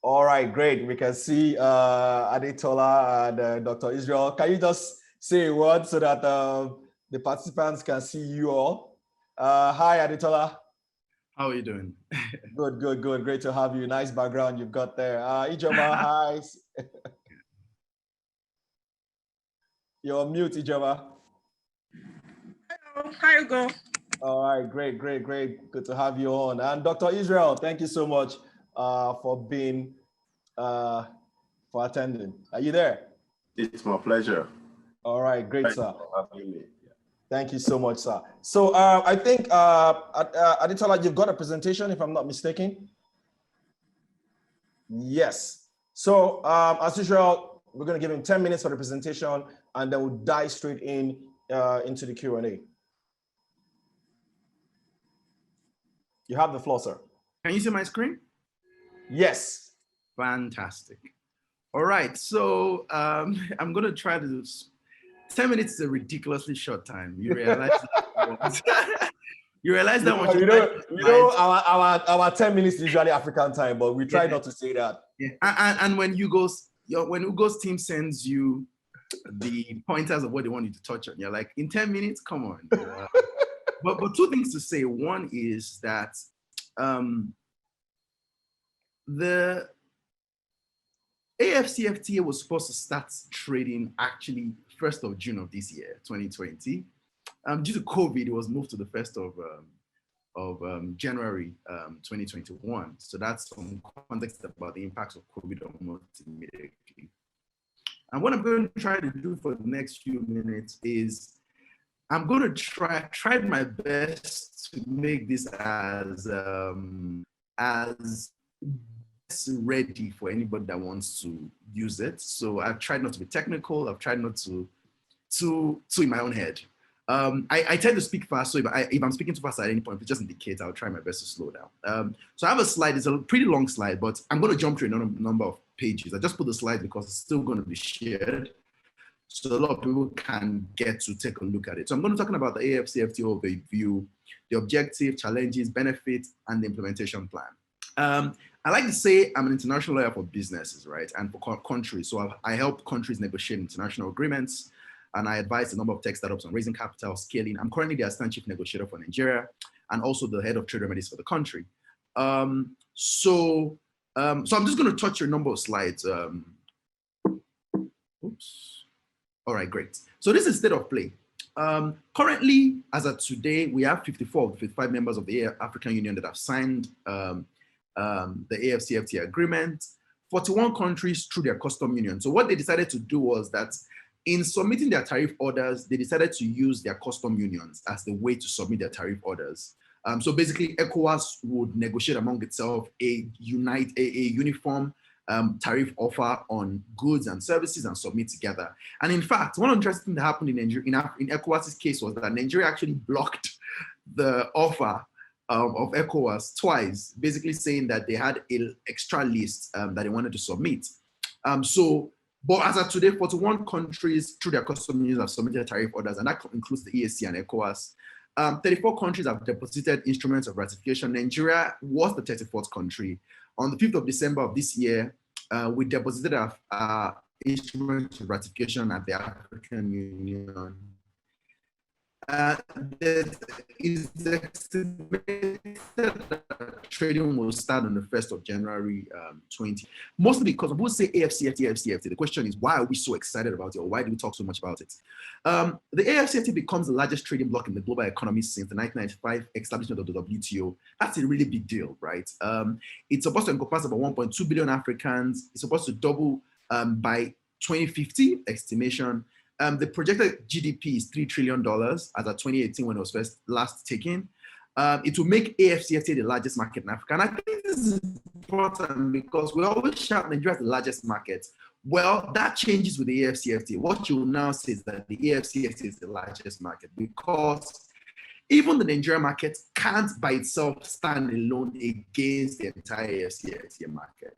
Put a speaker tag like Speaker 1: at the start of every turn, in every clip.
Speaker 1: All right, great. We can see Adetola and Dr. Israel. Can you just say a word so that the participants can see you all? Hi, Adetola.
Speaker 2: How are you doing?
Speaker 1: Good, good, good. Great to have you. Nice background you've got there. Ijoma, hi. You're on mute, Ijoma.
Speaker 3: Hello, how you go?
Speaker 1: All right, great, great, great. Good to have you on. And Dr. Israel, thank you so much for being for attending. Are you there?
Speaker 4: It's my pleasure.
Speaker 1: All right, great,
Speaker 4: Thank
Speaker 1: sir.
Speaker 4: you for having me.
Speaker 1: Thank you so much, sir. So I think, Adetola, you've got a presentation, if I'm not mistaken. Yes. So as usual, we're going to give him 10 minutes for the presentation, and then we'll dive straight into the Q&A. You have the floor, sir.
Speaker 2: Can you see my screen?
Speaker 1: Yes.
Speaker 2: Fantastic. All right, so I'm going to try to do 10 minutes is a ridiculously short time. You realize that? You realize that
Speaker 1: our 10 minutes is usually African time, but we try not to say that.
Speaker 2: Yeah. And when Ugo's team sends you the pointers of what they want you to touch on, you're like, in 10 minutes, come on. But two things to say. One is that the AfCFTA was supposed to start trading actually 1st of June of this year, 2020. Due to COVID, it was moved to the 1st of January 2021. So that's some context about the impacts of COVID almost immediately. And what I'm going to try to do for the next few minutes is I'm going to try my best to make this as ready for anybody that wants to use it. So I've tried not to be technical. I've tried not to in my own head. I tend to speak fast, so if I'm speaking too fast at any point, it just indicates I'll try my best to slow down. So I have a slide. It's a pretty long slide, but I'm going to jump through a number of pages. I just put the slide because it's still going to be shared, so a lot of people can get to take a look at it. So I'm going to be talking about the AfCFTA overview, the objective, challenges, benefits, and the implementation plan. I like to say I'm an international lawyer for businesses, right? And for countries. So I help countries negotiate international agreements, and I advise a number of tech startups on raising capital, scaling. I'm currently the assistant chief negotiator for Nigeria, and also the head of trade remedies for the country. So I'm just going to touch a number of slides. Oops. All right, great. So this is state of play. Currently, as of today, we have 54 of the 55 members of the African Union that have signed the AfCFTA agreement, 41 countries through their custom union. So what they decided to do was that in submitting their tariff orders, they decided to use their custom unions as the way to submit their tariff orders. So basically, ECOWAS would negotiate among itself a uniform tariff offer on goods and services and submit together. And in fact, one interesting thing that happened in ECOWAS's case was that Nigeria actually blocked the offer of ECOWAS twice, basically saying that they had an extra list that they wanted to submit. But as of today, 41 countries through their custom unions have submitted tariff orders, and that includes the EAC and ECOWAS. 34 countries have deposited instruments of ratification. Nigeria was the 34th country. On the 5th of December of this year, we deposited our instruments of ratification at the African Union. There is estimated that trading will start on the 1st of January 20. Mostly because when people say AfCFTA, the question is, why are we so excited about it, or why do we talk so much about it? The AfCFTA becomes the largest trading bloc in the global economy since the 1995 establishment of the WTO. That's a really big deal, right? It's supposed to encompass about 1.2 billion Africans. It's supposed to double by 2050 estimation. The projected GDP is $3 trillion as of 2018 when it was last taken. It will make AfCFTA the largest market in Africa. And I think this is important because we always shout Nigeria is the largest market. Well, that changes with the AfCFTA. What you will now say is that the AfCFTA is the largest market because even the Nigerian market can't by itself stand alone against the entire AfCFTA market.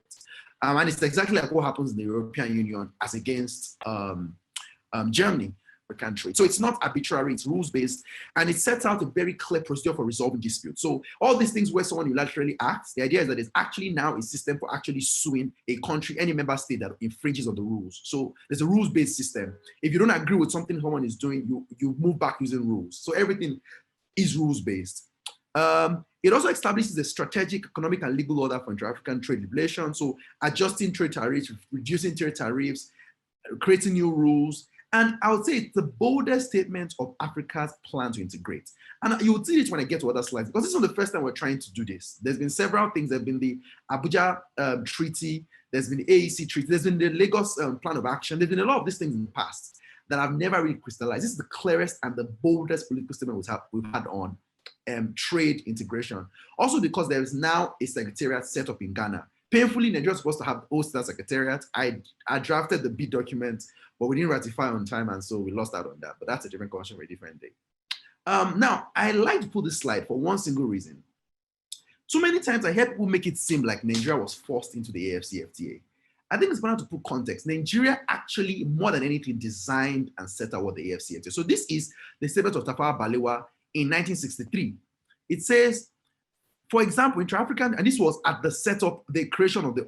Speaker 2: And it's exactly like what happens in the European Union as against Germany. African trade. So it's not arbitrary, it's rules-based, and it sets out a very clear procedure for resolving disputes. So all these things where someone unilaterally acts, the idea is that there's actually now a system for actually suing a country, any member state that infringes on the rules. So there's a rules-based system. If you don't agree with something someone is doing, you move back using rules. So everything is rules-based. It also establishes a strategic economic and legal order for inter-African trade relations. So adjusting trade tariffs, reducing trade tariffs, creating new rules. And I would say it's the boldest statement of Africa's plan to integrate. And you will see it when I get to other slides, because this is not the first time we're trying to do this. There's been several things. There's been the Abuja Treaty, there's been the AEC Treaty, there's been the Lagos Plan of Action. There's been a lot of these things in the past that have never really crystallized. This is the clearest and the boldest political statement we've had on trade integration. Also because there is now a secretariat set up in Ghana. Painfully, Nigeria was supposed to have host that secretariat. I drafted the bid document, but we didn't ratify on time, and so we lost out on that. But that's a different question for a different day. Now, I like to put this slide for one single reason. Too many times I hear people make it seem like Nigeria was forced into the AfCFTA. I think it's important to put context. Nigeria actually, more than anything, designed and set out what the AfCFTA. So this is the statement of Tafawa Balewa in 1963. It says, for example, inter-African, and this was at the setup, the creation of the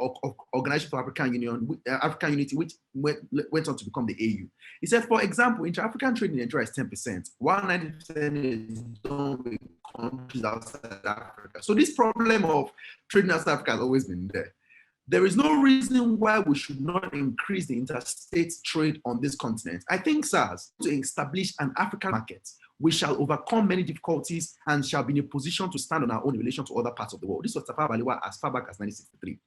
Speaker 2: Organization for African Union, African Unity, which went on to become the AU. It said, for example, inter-African trade in Nigeria is 10%, while 90% is done with countries outside Africa. So this problem of trading outside Africa has always been there. There is no reason why we should not increase the interstate trade on this continent. I think, SARS, to establish an African market, we shall overcome many difficulties and shall be in a position to stand on our own in relation to other parts of the world. This was Tafawa Balewa as far back as 1963.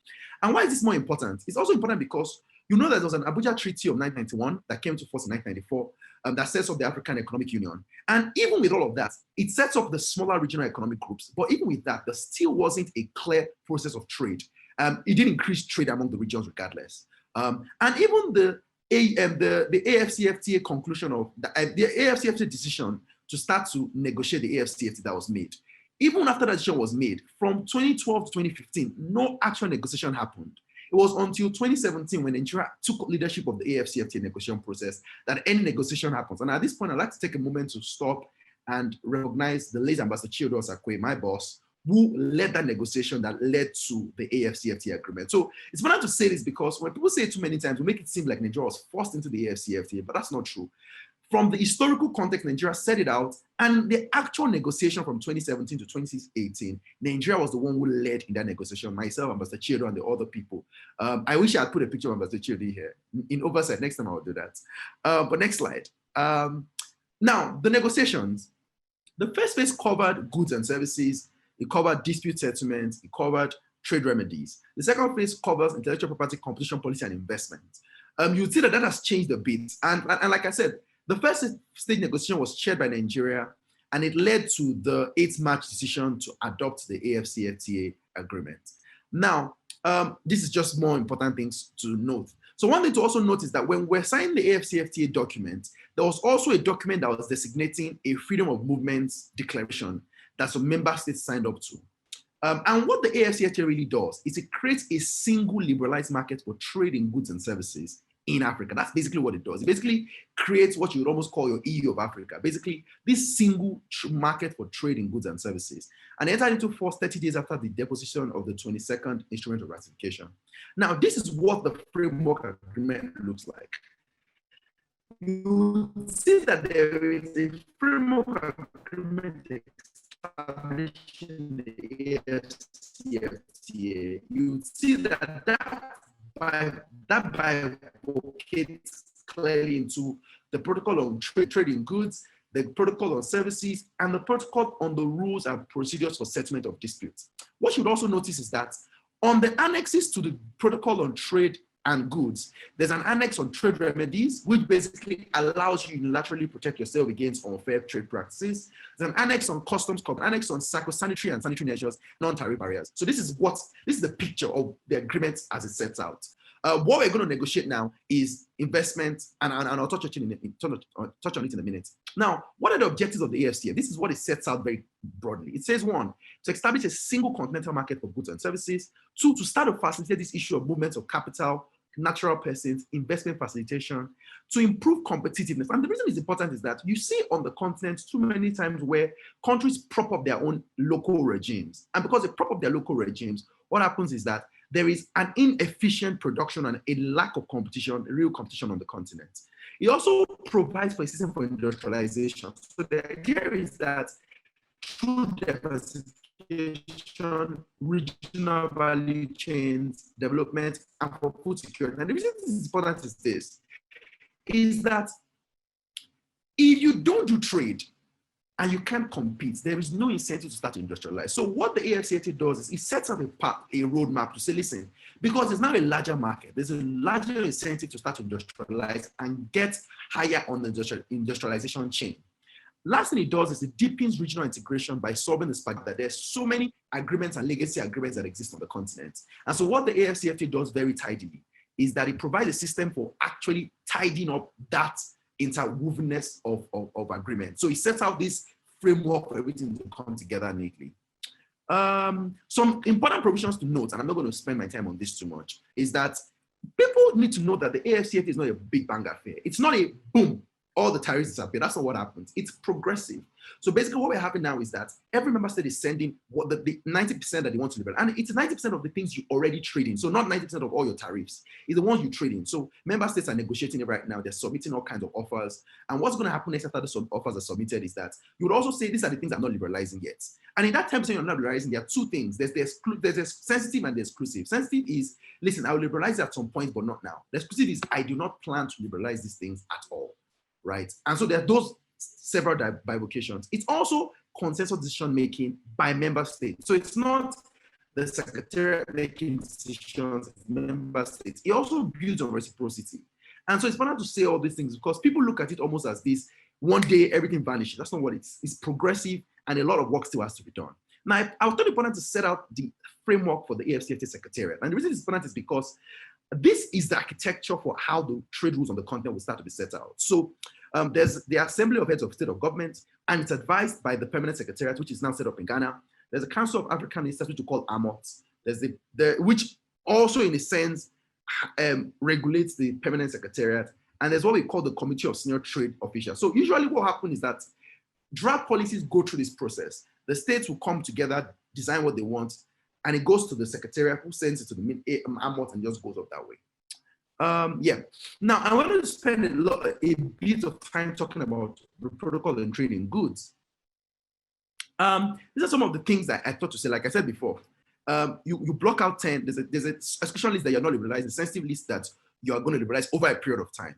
Speaker 2: And why is this more important? It's also important because you know that there was an Abuja Treaty of 1991 that came to force in 1994 that sets up the African Economic Union. And even with all of that, it sets up the smaller regional economic groups. But even with that, there still wasn't a clear process of trade. It didn't increase trade among the regions regardless. And even the AfCFTA conclusion of the AfCFTA decision to start to negotiate the AfCFTA that was made. Even after that decision was made, from 2012 to 2015, no actual negotiation happened. It was until 2017 when Nigeria took leadership of the AfCFTA negotiation process that any negotiation happens. And at this point, I'd like to take a moment to stop and recognize the late Ambassador Chiodo Osakwe, my boss, who led that negotiation that led to the AfCFTA agreement. So it's important to say this because when people say it too many times, we make it seem like Nigeria was forced into the AfCFTA, but that's not true. From the historical context, Nigeria set it out, and the actual negotiation from 2017 to 2018, Nigeria was the one who led in that negotiation, myself, Ambassador Chiodo, and the other people. I wish I had put a picture of Ambassador Chiodo here. In oversight, next time I will do that. But next slide. Now, the negotiations. The first phase covered goods and services. It covered dispute settlement. It covered trade remedies. The second phase covers intellectual property, competition policy, and investment. You'll see that that has changed a bit. And like I said, the first stage negotiation was chaired by Nigeria, and it led to the 8th March decision to adopt the AfCFTA agreement. Now, this is just more important things to note. So one thing to also note is that when we're signing the AfCFTA document, there was also a document that was designating a freedom of movement declaration that some member states signed up to. And what the AfCFTA really does is it creates a single liberalized market for trade in goods and services in Africa. That's basically what it does. It basically creates what you would almost call your EU of Africa. Basically, this single market for trade in goods and services. And it entered into force 30 days after the deposition of the 22nd instrument of ratification. Now, this is what the framework agreement looks like. You see that there is a framework agreement establishing the AfCFTA. You see that bifurcates clearly into the protocol on trade in goods, the protocol on services, and the protocol on the rules and procedures for settlement of disputes. What you would also notice is that on the annexes to the protocol on trade and goods, there's an annex on trade remedies, which basically allows you to unilaterally protect yourself against unfair trade practices. There's an annex on customs, an annex on sanitary and sanitary measures, non-tariff barriers. So this is the picture of the agreement as it sets out. What we're going to negotiate now is investment, and I'll touch on it in a minute. Now, what are the objectives of the AfCFTA? This is what it sets out very broadly. It says, 1, to establish a single continental market for goods and services. 2, to start to facilitate this issue of movements of capital, natural persons, investment facilitation, to improve competitiveness. And the reason it's important is that you see on the continent too many times where countries prop up their own local regimes. And because they prop up their local regimes, what happens is that there is an inefficient production and a lack of competition, real competition on the continent. It also provides for a system for industrialization. So the idea is that through diversification, regional value chains, development, and for food security. And the reason this is important is this, is that if you don't do trade and you can't compete, there is no incentive to start to industrialize. So what the AfCFTA does is it sets up a path, a roadmap to say, listen, because there's now a larger market, there's a larger incentive to start to industrialize and get higher on the industrialization chain. Last thing it does is it deepens regional integration by solving the fact that there's so many agreements and legacy agreements that exist on the continent. And so what the AfCFTA does very tidily is that it provides a system for actually tidying up that interwovenness of agreement. So it sets out this framework for everything to come together neatly. Some important provisions to note, and I'm not going to spend my time on this too much, is that people need to know that the AfCFTA is not a big bang affair. It's not a boom, all the tariffs disappear. That's not what happens. It's progressive. So basically what we're having now is that every member state is sending what the 90% that they want to liberalize. And it's 90% of the things you already trade in. So not 90% of all your tariffs. It's the ones you trade in. So member states are negotiating it right now. They're submitting all kinds of offers. And what's going to happen next after the offers are submitted is that you would also say these are the things I'm not liberalizing yet. And in that 10% you're not liberalizing, there are two things. There's sensitive and the exclusive. Sensitive is, listen, I will liberalize at some point, but not now. The exclusive is, I do not plan to liberalize these things at all. Right? And so there are those several bifurcations. It's also consensus decision making by member states. So it's not the secretariat making decisions, member states. It also builds on reciprocity. And so it's important to say all these things because people look at it almost as this one day everything vanishes. That's not what it's. It's progressive and a lot of work still has to be done. Now, I thought it important to set out the framework for the AfCFTA secretariat. And the reason it's important is because this is the architecture for how the trade rules on the continent will start to be set out. So there's the Assembly of Heads of State of Government, and it's advised by the Permanent Secretariat, which is now set up in Ghana. There's a Council of African Ministers, which we call AMOT. There's which also, in a sense, regulates the Permanent Secretariat. And there's what we call the Committee of Senior Trade Officials. So usually what happens is that draft policies go through this process. The states will come together, design what they want, and it goes to the Secretariat, who sends it to the AMOT and just goes up that way. Yeah. Now, I wanted to spend a bit of time talking about the protocol and trade in goods. These are some of the things that I thought to say. Like I said before, you block out 10. There's a exclusion list that you're not liberalizing, a sensitive list that you are going to liberalize over a period of time.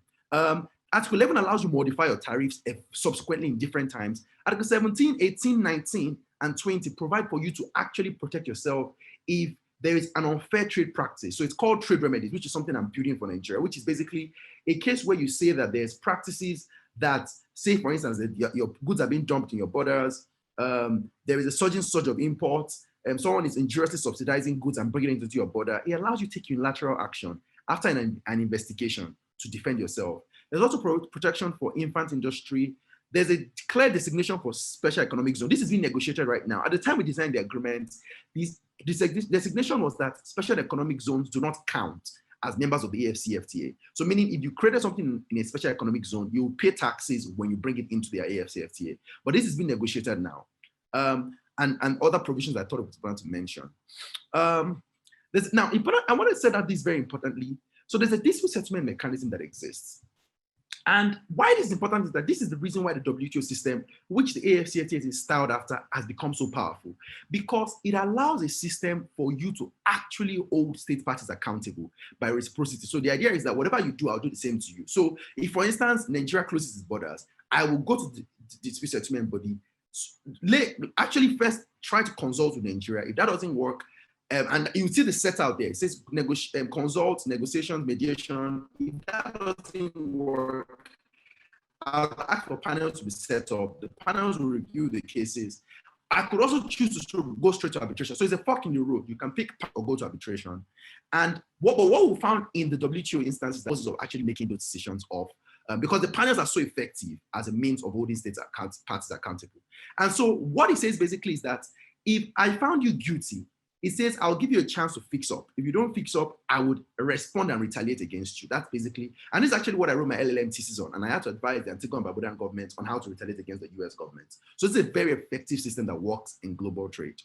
Speaker 2: Article 11 allows you to modify your tariffs subsequently in different times. Article 17, 18, 19, and 20 provide for you to actually protect yourself if there is an unfair trade practice. So it's called trade remedies, which is something I'm building for Nigeria, which is basically a case where you say that there's practices that, say, for instance, that your goods are being dumped in your borders. There is a surge of imports. Someone is injuriously subsidizing goods and bringing it into your border. It allows you to take unilateral action after an investigation to defend yourself. There's also protection for infant industry. There's a clear designation for special economic zone. This is being negotiated right now. At the time we designed the agreement, this designation was that special economic zones do not count as members of the AfCFTA. So meaning if you created something in a special economic zone, you pay taxes when you bring it into the AfCFTA. But this is being negotiated now. And other provisions I thought it was important to mention. I want to say that this very importantly. So there's a dispute settlement mechanism that exists. And why it is important is that this is the reason why the WTO system, which the AfCFTA is styled after, has become so powerful, because it allows a system for you to actually hold state parties accountable by reciprocity. So the idea is that whatever you do, I'll do the same to you. So if, for instance, Nigeria closes its borders, I will go to the dispute settlement body, actually first try to consult with Nigeria. If that doesn't work, and you see the set out there, it says consult, negotiations, mediation. If that doesn't work, I'll ask for panels to be set up. The panels will review the cases. I could also choose to go straight to arbitration. So it's a fork in the road. You can pick or go to arbitration. And what we found in the WTO instance is the process of actually making those decisions because the panels are so effective as a means of holding parties accountable. And so what it says basically is that if I found you guilty It says, I'll give you a chance to fix up. If you don't fix up, I would respond and retaliate against you. That's basically, and this is actually what I wrote my LLM thesis on. And I had to advise the Antigua and Barbudan government on how to retaliate against the US government. So it's a very effective system that works in global trade.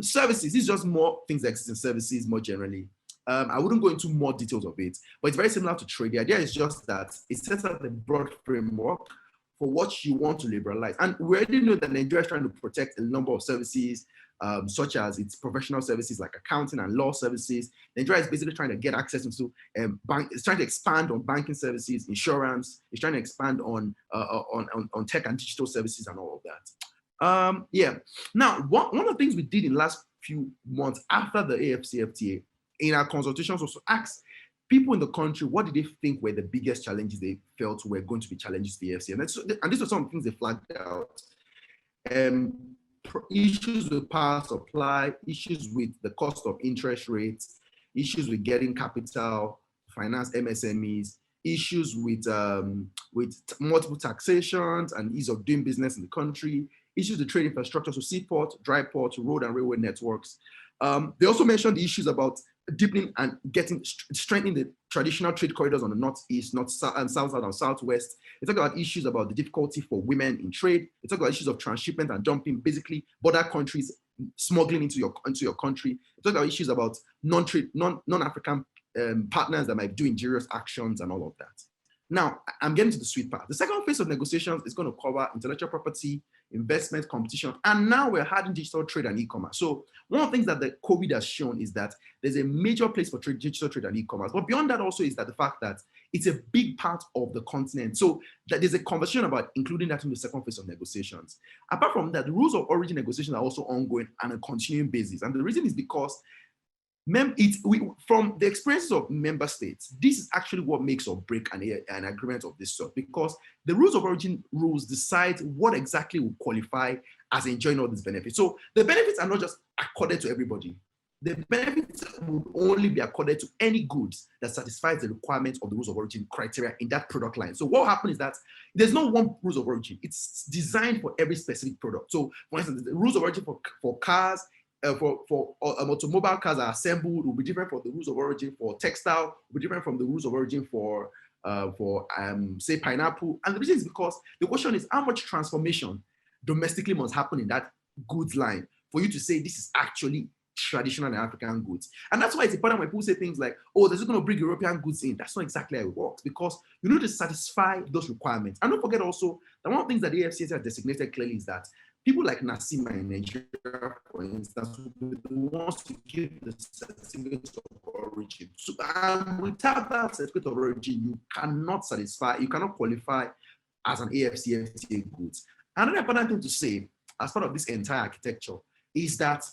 Speaker 2: Services, this is just more things that exist in services more generally. I wouldn't go into more details of it, but it's very similar to trade. The idea is just that it sets out a broad framework for what you want to liberalize. And we already know that Nigeria is trying to protect a number of services, such as its professional services like accounting and law services. Nigeria is basically trying to get access into it's trying to expand on banking services, insurance. It's trying to expand on tech and digital services and all of that. Yeah. Now, one of the things we did in the last few months after the AfCFTA in our consultations was to ask people in the country, what did they think were the biggest challenges they felt were going to be challenges to the AfCFTA? And these are some things they flagged out. Issues with power supply, issues with the cost of interest rates, issues with getting capital, finance MSMEs, issues with multiple taxations and ease of doing business in the country, issues with trade infrastructure, so seaport, dry port, road and railway networks. They also mentioned the issues about deepening and strengthening the traditional trade corridors on the northeast, north, south, and south, and southwest. They talk about issues about the difficulty for women in trade. They talk about issues of transshipment and dumping, basically border countries smuggling into your country. They talk about issues about non-African partners that might do injurious actions and all of that. Now, I'm getting to the sweet part. The second phase of negotiations is going to cover intellectual property, investment, competition, and now we're adding digital trade and e-commerce. So one of the things that the COVID has shown is that there's a major place for digital trade and e-commerce. But beyond that also is that the fact that it's a big part of the continent. So that there's a conversation about including that in the second phase of negotiations. Apart from that, the rules of origin negotiations are also ongoing on a continuing basis. And the reason is because from the experiences of member states, this is actually what makes or break an agreement of this sort, because the rules of origin rules decide what exactly will qualify as enjoying all these benefits. So the benefits are not just accorded to everybody. The benefits would only be accorded to any goods that satisfies the requirements of the rules of origin criteria in that product line. So what happens is that there's no one rules of origin. It's designed for every specific product. So for instance, the rules of origin for cars, for automobile cars are assembled will be different from the rules of origin for textile, will be different from the rules of origin for say pineapple. And the reason is because the question is how much transformation domestically must happen in that goods line for you to say this is actually traditional and African goods. And that's why it's important when people say things like, oh, they're just going to bring European goods in. That's not exactly how it works, because you need to satisfy those requirements. And don't forget also that one of the things that the AfCFTA has designated clearly is that people like Nasima in Nigeria, for instance, will be the ones to give the certificate of origin. So, without that certificate of origin, you cannot qualify as an AfCFTA goods. Another important thing to say as part of this entire architecture is that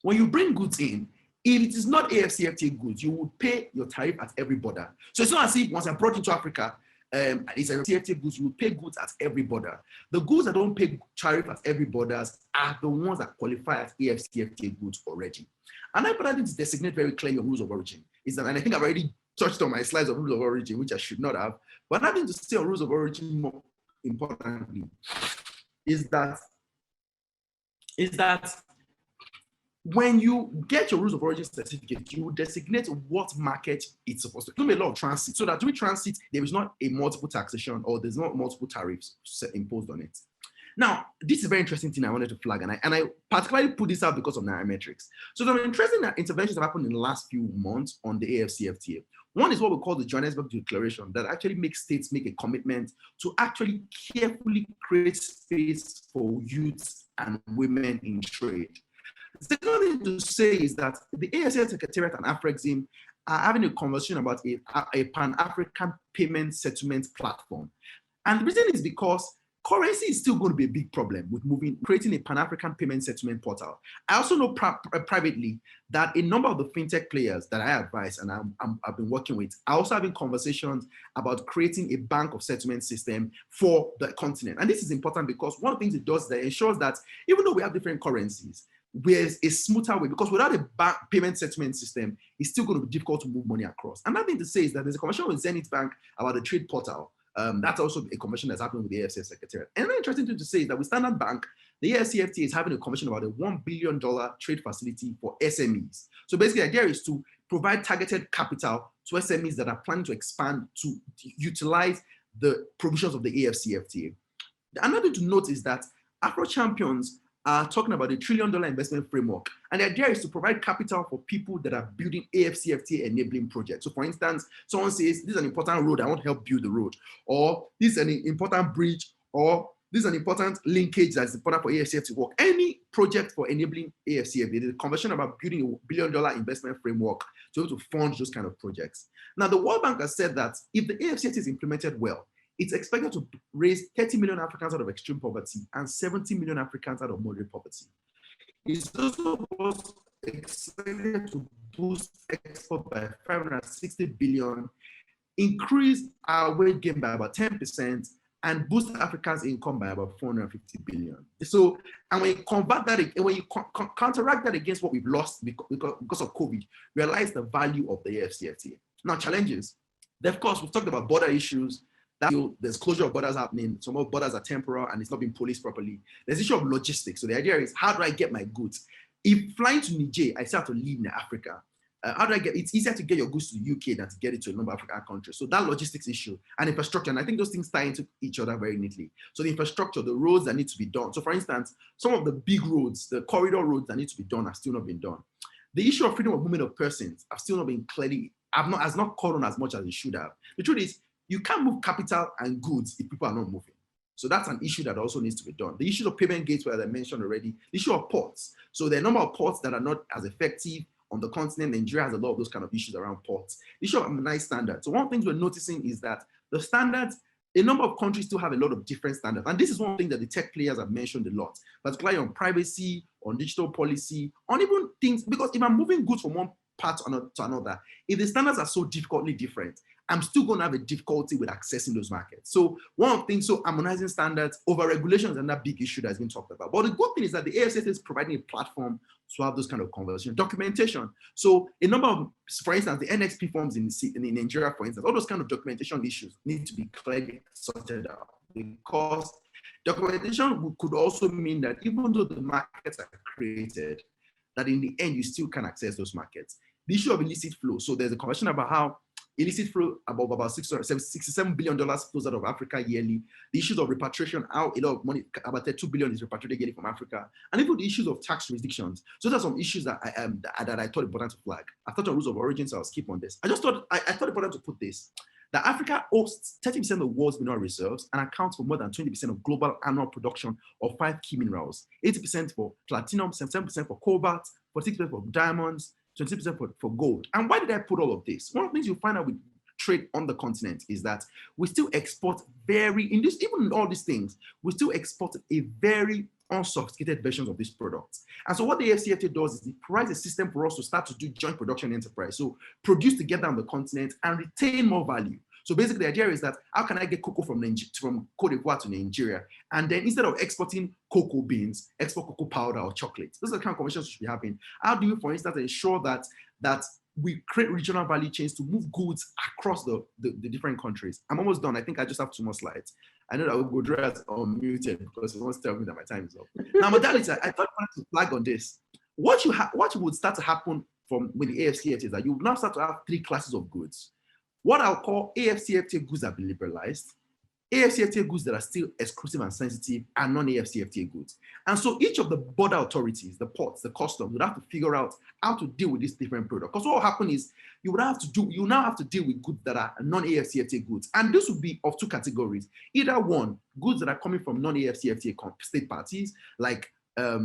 Speaker 2: when you bring goods in, if it is not AfCFTA goods, you will pay your tariff at every border. So it's not as if once I brought into Africa, it's a AfCFTA goods, you will pay goods at every border. The goods that don't pay tariff at every borders are the ones that qualify as AfCFTA goods already. And I put that to designate very clearly your rules of origin. Is that, and I think I've already touched on my slides of rules of origin, which I should not have. But having to say on rules of origin more importantly is that when you get your rules of origin certificate, you will designate what market it's supposed to. Do a lot of transit, so that during transit, there is not a multiple taxation or there's not multiple tariffs imposed on it. Now, this is a very interesting thing I wanted to flag, and I particularly put this out because of Nairametrics. So there are interesting interventions that happened in the last few months on the AfCFTA. One is what we call the Johannesburg Declaration that actually makes states make a commitment to actually carefully create space for youth and women in trade. The second thing to say is that the ASL Secretariat and AfRexim are having a conversation about a Pan-African payment settlement platform. And the reason is because currency is still going to be a big problem with creating a Pan-African payment settlement portal. I also know privately that a number of the fintech players that I advise and I've been working with are also having conversations about creating a bank of settlement system for the continent. And this is important because one of the things it does is that it ensures that even though we have different currencies, there's a smoother way, because without a bank payment settlement system, it's still going to be difficult to move money across. Another thing to say is that there's a conversation with Zenith Bank about the trade portal. That's also a conversation that's happening with the AfCFTA Secretariat. And another interesting thing to say is that with Standard Bank, the AfCFTA is having a conversation about a $1 billion trade facility for SMEs. So basically, the idea is to provide targeted capital to SMEs that are planning to expand to utilize the provisions of the AfCFTA. Another thing to note is that Afro champions are talking about a $1 trillion investment framework. And the idea is to provide capital for people that are building AfCFTA enabling projects. So for instance, someone says, this is an important road, I want to help build the road. Or this is an important bridge, or this is an important linkage that's important for AfCFTA to work. Any project for enabling AfCFTA, there's a conversation about building a $1 billion investment framework to be able to fund those kind of projects. Now, the World Bank has said that if the AfCFTA is implemented well, it's expected to raise 30 million Africans out of extreme poverty and 70 million Africans out of moderate poverty. It's also expected to boost export by 560 billion, increase our weight gain by about 10%, and boost Africa's income by about 450 billion. So, and when you convert that, when you counteract that against what we've lost because of COVID, realize the value of the AfCFTA. Now, challenges. Of course, we've talked about border issues. There's closure of borders happening. Some of borders are temporal and it's not being policed properly. There's issue of logistics. So the idea is, how do I get my goods? If flying to Niger, I still have to leave in Africa. How do I get, it's easier to get your goods to the UK than to get it to a number of African countries. So that logistics issue and infrastructure, and I think those things tie into each other very neatly. So the infrastructure, the roads that need to be done. So for instance, some of the big roads, the corridor roads that need to be done have still not been done. The issue of freedom of movement of persons have still not been clearly, has not caught on as much as it should have. The truth is, you can't move capital and goods if people are not moving. So that's an issue that also needs to be done. The issue of payment gateway, as I mentioned already, the issue of ports. So there are a number of ports that are not as effective on the continent. Nigeria has a lot of those kind of issues around ports. The issue of harmonized standards. So one of the things we're noticing is that the standards, a number of countries still have a lot of different standards. And this is one thing that the tech players have mentioned a lot, particularly on privacy, on digital policy, on even things, because if I'm moving goods from one part to another, if the standards are so difficultly different, I'm still going to have a difficulty with accessing those markets. So one of the things, so harmonizing standards, over regulation is another big issue that's been talked about. But the good thing is that the AfCFTA is providing a platform to have those kind of conversations. Documentation. So a number of, for instance, the NXP forms in Nigeria, for instance, all those kind of documentation issues need to be clearly sorted out, because documentation could also mean that even though the markets are created, that in the end, you still can access those markets. The issue of illicit flow. So there's a conversation about how illicit flow, about $67 billion flows out of Africa yearly. The issues of repatriation, how a lot of money, about $2 billion is repatriated yearly from Africa. And even the issues of tax jurisdictions. So those are some issues that I thought important to flag. I thought on rules of origin, so I'll skip on this. I thought important to put this, that Africa hosts 30% of the world's mineral reserves and accounts for more than 20% of global annual production of 5 key minerals, 80% for platinum, 77% for cobalt, 46% for diamonds, 20% for gold. And why did I put all of this? One of the things you find out with trade on the continent is that we still export even in all these things, we still export a very unsophisticated versions of these products. And so what the AfCFTA does is it provides a system for us to start to do joint production enterprise. So produce together on the continent and retain more value. So basically the idea is that how can I get cocoa from Cote d'Ivoire to Nigeria? And then instead of exporting cocoa beans, export cocoa powder or chocolate. Those are the kind of conversations should be happening. How do you, for instance, ensure that we create regional value chains to move goods across the different countries? I'm almost done. I think I just have 2 more slides. I know that Ugodre is unmuted because he wants to tell me that my time is up. Now, modality, I thought I wanted to flag on this. What would start to happen with the AfCFTA is that you will now start to have 3 classes of goods. What I'll call AfCFTA goods have been liberalized, AfCFTA goods that are still exclusive and sensitive, and non-AfCFTA goods. And so each of the border authorities, the ports, the customs, would have to figure out how to deal with these different products. Because what will happen is you now have to deal with goods that are non-AfCFTA goods. And this would be of 2 categories. Either one, goods that are coming from non-AfCFTA state parties, like a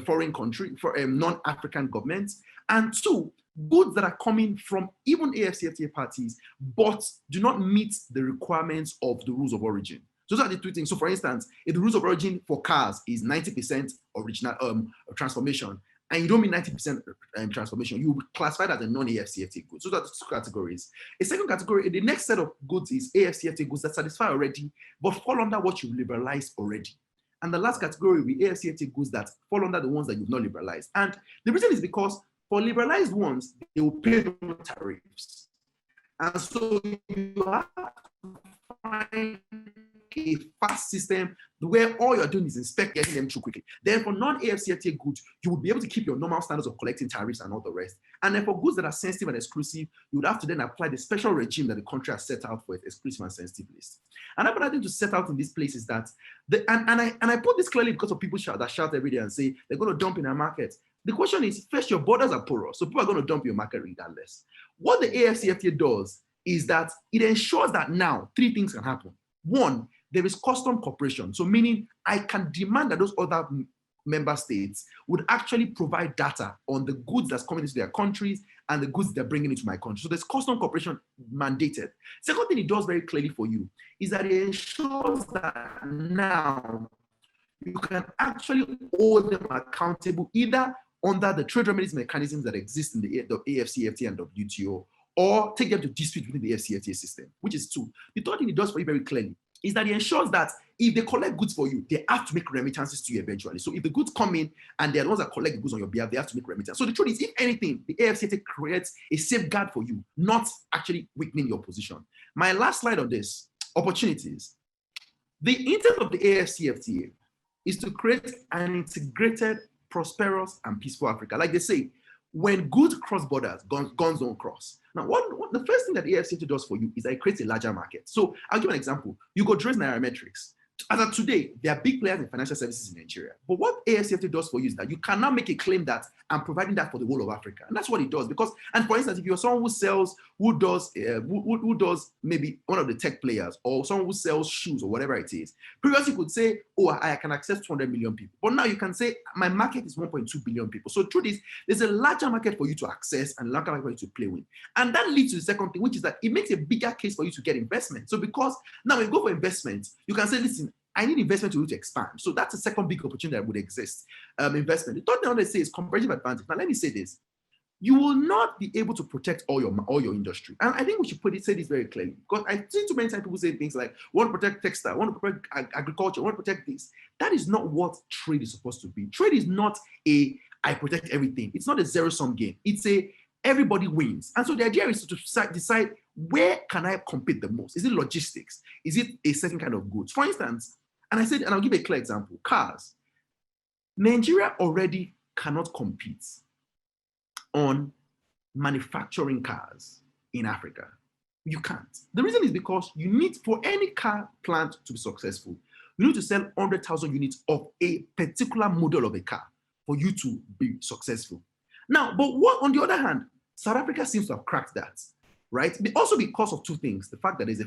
Speaker 2: foreign country, non-African governments, and 2, goods that are coming from even AfCFTA parties, but do not meet the requirements of the rules of origin. Those are the 2 things. So for instance, if the rules of origin for cars is 90% original transformation, and you don't mean 90% transformation, you will classify that as a non-AfCFTA goods. Those are the 2 categories. A second category, the next set of goods is AfCFTA goods that satisfy already, but fall under what you liberalized already. And the last category will be AfCFTA goods that fall under the ones that you've not liberalized. And the reason is because for liberalized ones, they will pay no tariffs. And so you have to find a fast system where all you're doing is inspect, getting them through quickly. Then for non-AfCFTA goods, you would be able to keep your normal standards of collecting tariffs and all the rest. And then for goods that are sensitive and exclusive, you would have to then apply the special regime that the country has set out for its exclusive and sensitive list. And another thing to set out in this place is that, I put this clearly because of people that shout every day and say they're going to dump in our market. The question is, first, your borders are porous, so people are going to dump your market regardless. What the AfCFTA does is that it ensures that now 3 things can happen. 1, there is custom cooperation. So meaning I can demand that those other member states would actually provide data on the goods that's coming into their countries and the goods they're bringing into my country. So there's custom cooperation mandated. Second thing it does very clearly for you is that it ensures that now you can actually hold them accountable either under the trade remedies mechanisms that exist in the AfCFTA and WTO, or take them to dispute within the AfCFTA system, which is 2. The third thing it does for you very clearly is that it ensures that if they collect goods for you, they have to make remittances to you eventually. So if the goods come in and they're the ones that collect the goods on your behalf, they have to make remittances. So the truth is, if anything, the AfCFTA creates a safeguard for you, not actually weakening your position. My last slide on this, opportunities. The intent of the AfCFTA is to create an integrated, prosperous, and peaceful Africa. Like they say, when goods cross borders, guns don't cross. Now, the first thing that AfCFTA does for you is that it creates a larger market. So I'll give an example. You go trace Nairametrics. As of today, there are big players in financial services in Nigeria. But what AfCFTA does for you is that you cannot make a claim that I'm providing that for the whole of Africa. And that's what it does. Because, and for instance, if you're someone who sells, who does maybe one of the tech players, or someone who sells shoes or whatever it is, previously you could say, oh, I can access 200 million people. But now you can say, my market is 1.2 billion people. So the truth is, there's a larger market for you to access and a larger market for you to play with. And that leads to the second thing, which is that it makes a bigger case for you to get investment. So because now when you go for investment, you can say, listen, I need investment to expand. So that's the second big opportunity that would exist. Investment. The third thing I want to say is comparative advantage. Now, let me say this. You will not be able to protect all your industry. And I think we should say this very clearly. Because I see too many times people say things like, we want to protect textile, we want to protect agriculture, we want to protect this. That is not what trade is supposed to be. Trade is not I protect everything. It's not a zero-sum game. It's everybody wins. And so the idea is to decide, where can I compete the most? Is it logistics? Is it a certain kind of goods? For instance, and I'll give a clear example, cars. Nigeria already cannot compete on manufacturing cars in Africa. You can't. The reason is because you need, for any car plant to be successful, you need to sell 100,000 units of a particular model of a car for you to be successful. Now, but what, on the other hand, South Africa seems to have cracked that. Right? But also because of 2 things. The fact that there's a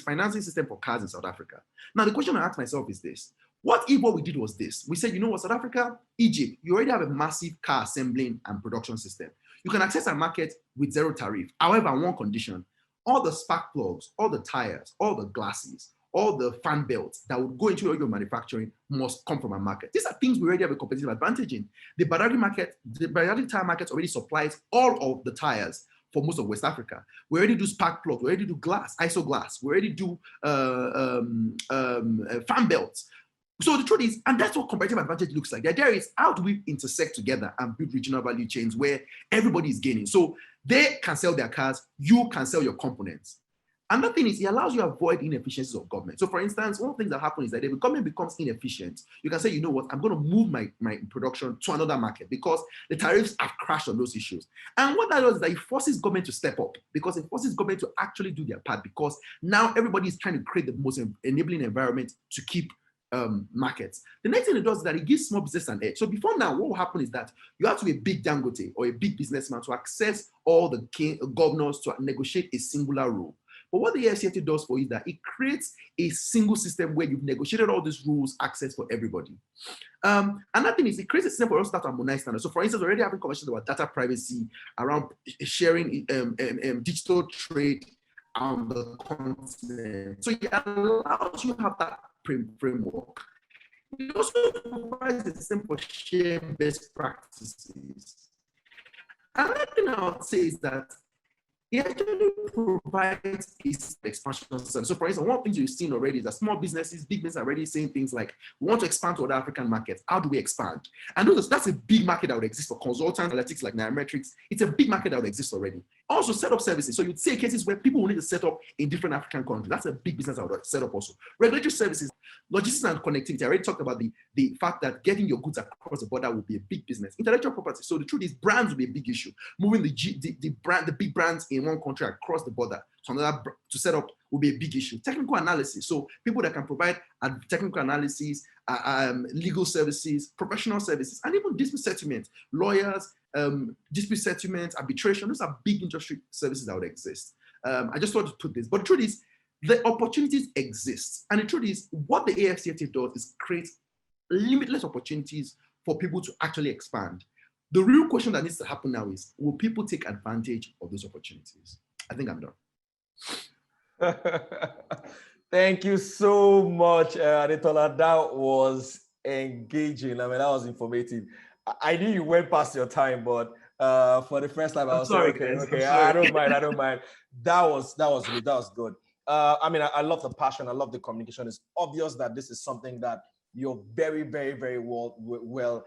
Speaker 2: financing system for cars in South Africa. Now, the question I ask myself is this. What if what we did was this? We said, you know what, South Africa, Egypt, you already have a massive car assembling and production system. You can access a market with 0 tariff. However, on one condition, all the spark plugs, all the tires, all the glasses, all the fan belts that would go into your manufacturing must come from a market. These are things we already have a competitive advantage in. The Badagry tire market already supplies all of the tires for most of West Africa. We already do spark plugs, we already do glass, isoglass, we already do fan belts. So the truth is, and that's what competitive advantage looks like. The idea is, how do we intersect together and build regional value chains where everybody is gaining? So they can sell their cars, you can sell your components. Another thing is, it allows you to avoid inefficiencies of government. So for instance, one of the things that happens is that if the government becomes inefficient, you can say, you know what, I'm going to move my production to another market because the tariffs have crashed on those issues. And what that does is that it forces government to step up, because it forces government to actually do their part, because now everybody is trying to create the most enabling environment to keep markets. The next thing it does is that it gives small business an edge. So before now, what will happen is that you have to be a big Dangote or a big businessman to access all the governors to negotiate a singular rule. But what the AfCFTA does for you is that it creates a single system where you've negotiated all these rules, access for everybody. Another thing is, it creates a system for us to harmonize standards. So for instance, we're already having conversations about data privacy, around sharing digital trade on the continent. So it allows you to have that framework. It also provides a system for sharing best practices. Another thing I would say is that it actually provides expansion. So for instance, one of the things you've seen already is that small businesses, big businesses are already saying things like, we want to expand to other African markets. How do we expand? And that's a big market that would exist for consultants, analytics like Nairametrics. It's a big market that would exist already. Also set up services. So you'd see cases where people will need to set up in different African countries. That's a big business I would set up also. Regulatory services, logistics and connectivity. I already talked about the fact that getting your goods across the border will be a big business. Intellectual property. So the truth is brands will be a big issue. Moving the big brands in one country across the border to another to set up will be a big issue. Technical analysis. So people that can provide technical analysis, legal services, professional services, and even dispute settlement, lawyers, dispute settlement, arbitration. Those are big industry services that would exist. I just wanted to put this, but the truth is, the opportunities exist. And the truth is, what the AfCFTA does is create limitless opportunities for people to actually expand. The real question that needs to happen now is, will people take advantage of those opportunities? I think I'm done.
Speaker 1: Thank you so much, Adetola. That was engaging. I mean, that was informative. I knew you went past your time, but for the first time, I was sorry, okay, I don't mind. That was good. I mean, I love the passion. I love the communication. It's obvious that this is something that you're very, very, very well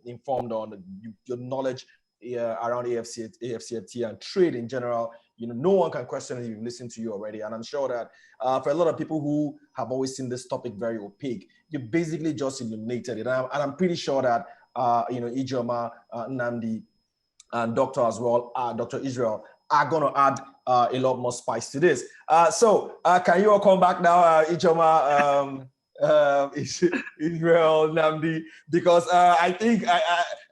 Speaker 1: informed on. Your knowledge around AfCFTA and trade in general. No one can question it if you've listened to you already. And I'm sure that for a lot of people who have always seen this topic very opaque, you basically just illuminated it. And I'm pretty sure that, Ijeoma, Nnamdi, and Dr. as well, Dr. Israel, are going to add a lot more spice to this. So can you all come back now, Ijeoma, Israel, Nnamdi, because I think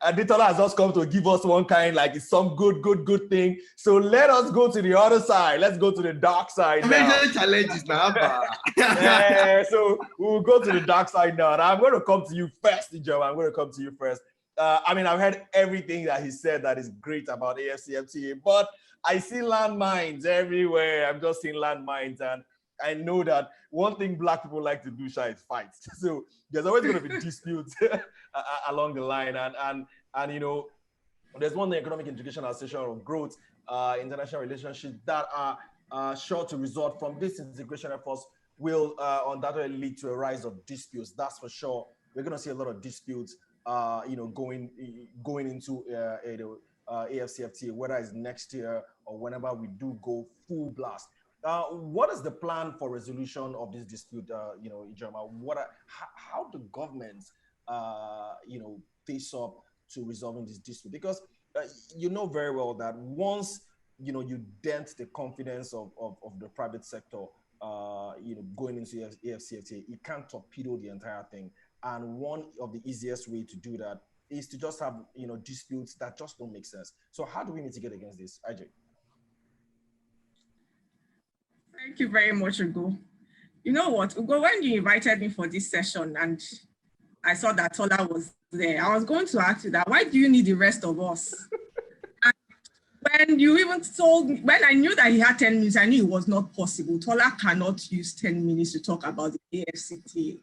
Speaker 1: Adetola has just come to give us one kind, like it's some good thing. So let us go to the other side. Let's go to the dark side now.
Speaker 2: Challenges now.
Speaker 1: So we'll go to the dark side now. And I'm going to come to you first, Ijeoma. I'm going to come to you first. I mean, I've heard everything that he said that is great about AfCFTA, but I see landmines everywhere. I'm just seeing landmines, and I know that one thing Black people like to do, is fight. So there's always going to be disputes along the line, and there's one Economic Integration Association of Growth, international relationships that are sure to result from this integration efforts will undoubtedly lead to a rise of disputes. That's for sure. We're going to see a lot of disputes, going into AfCFTA, whether it's next year or whenever we do go full blast. What is the plan for resolution of this dispute, Ijeoma? How do governments, face up to resolving this dispute? Because you know very well that once you dent the confidence of the private sector, going into AfCFTA, it can torpedo the entire thing. And one of the easiest way to do that is to just have disputes that just don't make sense. So how do we mitigate against this, IJ?
Speaker 3: Thank you very much, Ugo. You know what, Ugo, when you invited me for this session and I saw that Tola was there, I was going to ask you that, why do you need the rest of us? And when you even told me, when I knew that he had 10 minutes, I knew it was not possible. Tola cannot use 10 minutes to talk about the AfCFTA.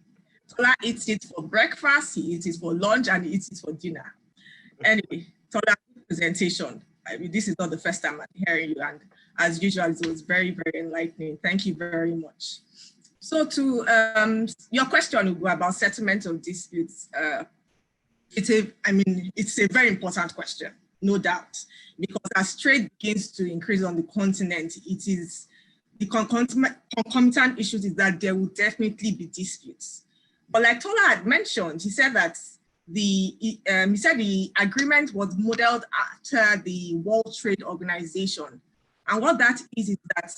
Speaker 3: Tola eats it for breakfast, he eats it for lunch, and he eats it for dinner. Anyway, Tola's presentation. I mean, this is not the first time I'm hearing you, and as usual, it was very, very enlightening. Thank you very much. So to your question, Ugo, about settlement of disputes, it's a very important question, no doubt, because as trade begins to increase on the continent, it is the concomitant issues is that there will definitely be disputes. But like Tola had mentioned, he said that the agreement was modeled after the World Trade Organization. And what that is that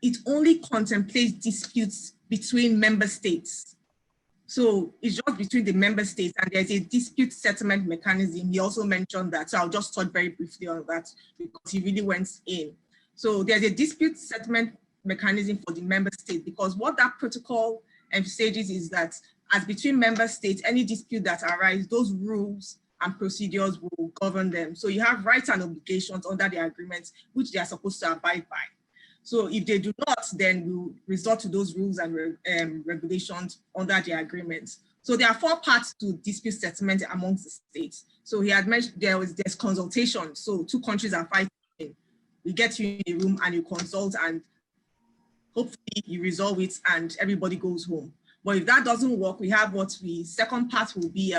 Speaker 3: it only contemplates disputes between member states. So it's just between the member states, and there's a dispute settlement mechanism. He also mentioned that, so I'll just touch very briefly on that because he really went in. So there's a dispute settlement mechanism for the member state, because what that protocol emphasizes is that as between member states, any dispute that arises, those rules and procedures will govern them. So you have rights and obligations under the agreement, which they are supposed to abide by. So if they do not, then we'll resort to those rules and regulations under the agreement. So there are 4 parts to dispute settlement amongst the states. So he had mentioned there's consultation. So 2 countries are fighting. We get you in a room and you consult, and hopefully you resolve it and everybody goes home. But if that doesn't work, we have second part will be,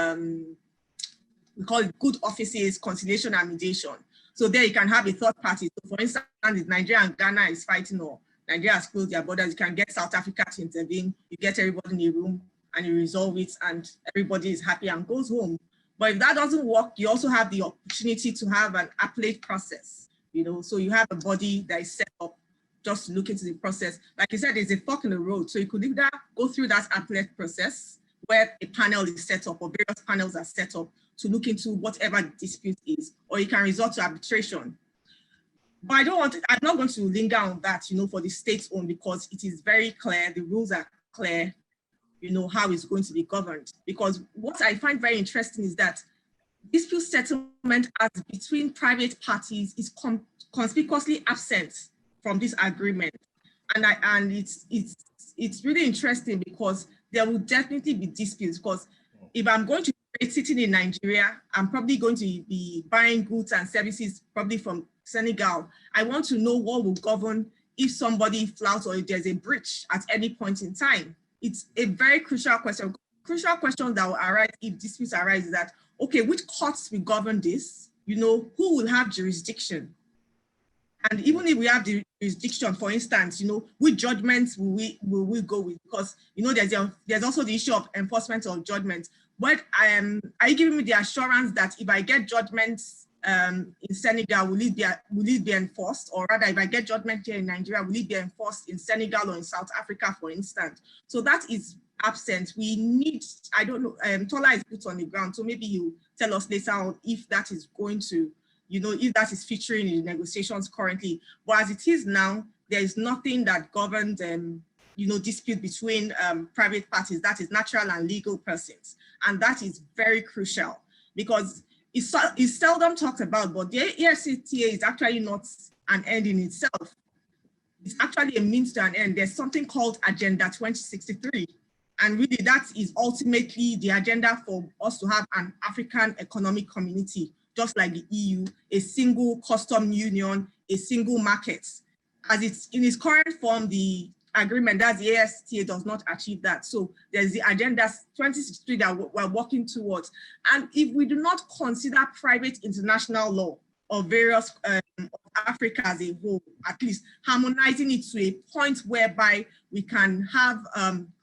Speaker 3: we call it good offices, conciliation and mediation. So there you can have a third party. So for instance, if Nigeria and Ghana is fighting or Nigeria has closed their borders, you can get South Africa to intervene. You get everybody in a room and you resolve it and everybody is happy and goes home. But if that doesn't work, you also have the opportunity to have an appellate process, so you have a body that is set up just to look into the process. Like you said, there's a fork in the road. So you could either go through that appellate process where a panel is set up or various panels are set up to look into whatever the dispute is, or you can resort to arbitration. But I'm not going to linger on that, for the state's own, because it is very clear, the rules are clear, how it's going to be governed. Because what I find very interesting is that dispute settlement as between private parties is conspicuously absent from this agreement. And it's really interesting because there will definitely be disputes, because if I'm going to be sitting in Nigeria, I'm probably going to be buying goods and services probably from Senegal. I want to know what will govern if somebody flouts or if there's a breach at any point in time. It's a very crucial question. Crucial question that will arise if disputes arise is that, okay, which courts will govern this? Who will have jurisdiction? And even if we have the jurisdiction, for instance, which judgments will we go with? Because there's also the issue of enforcement of judgments. But are you giving me the assurance that if I get judgments in Senegal, will it be enforced? Or rather, if I get judgment here in Nigeria, will it be enforced in Senegal or in South Africa, for instance? So that is absent. We need, I don't know, Tola is put on the ground. So maybe you tell us later on if that is going to, if that is featuring in the negotiations currently. But as it is now, there is nothing that governs, dispute between private parties, that is natural and legal persons. And that is very crucial because it's seldom talked about, but the AfCFTA is actually not an end in itself. It's actually a means to an end. There's something called Agenda 2063. And really that is ultimately the agenda for us to have an African economic community, just like the EU, a single custom union, a single market. As it's in its current form, the agreement, that's the AfCFTA, does not achieve that. So there's the Agenda 2063 that we're working towards. And if we do not consider private international law of various Africa as a whole, at least harmonizing it to a point whereby we can have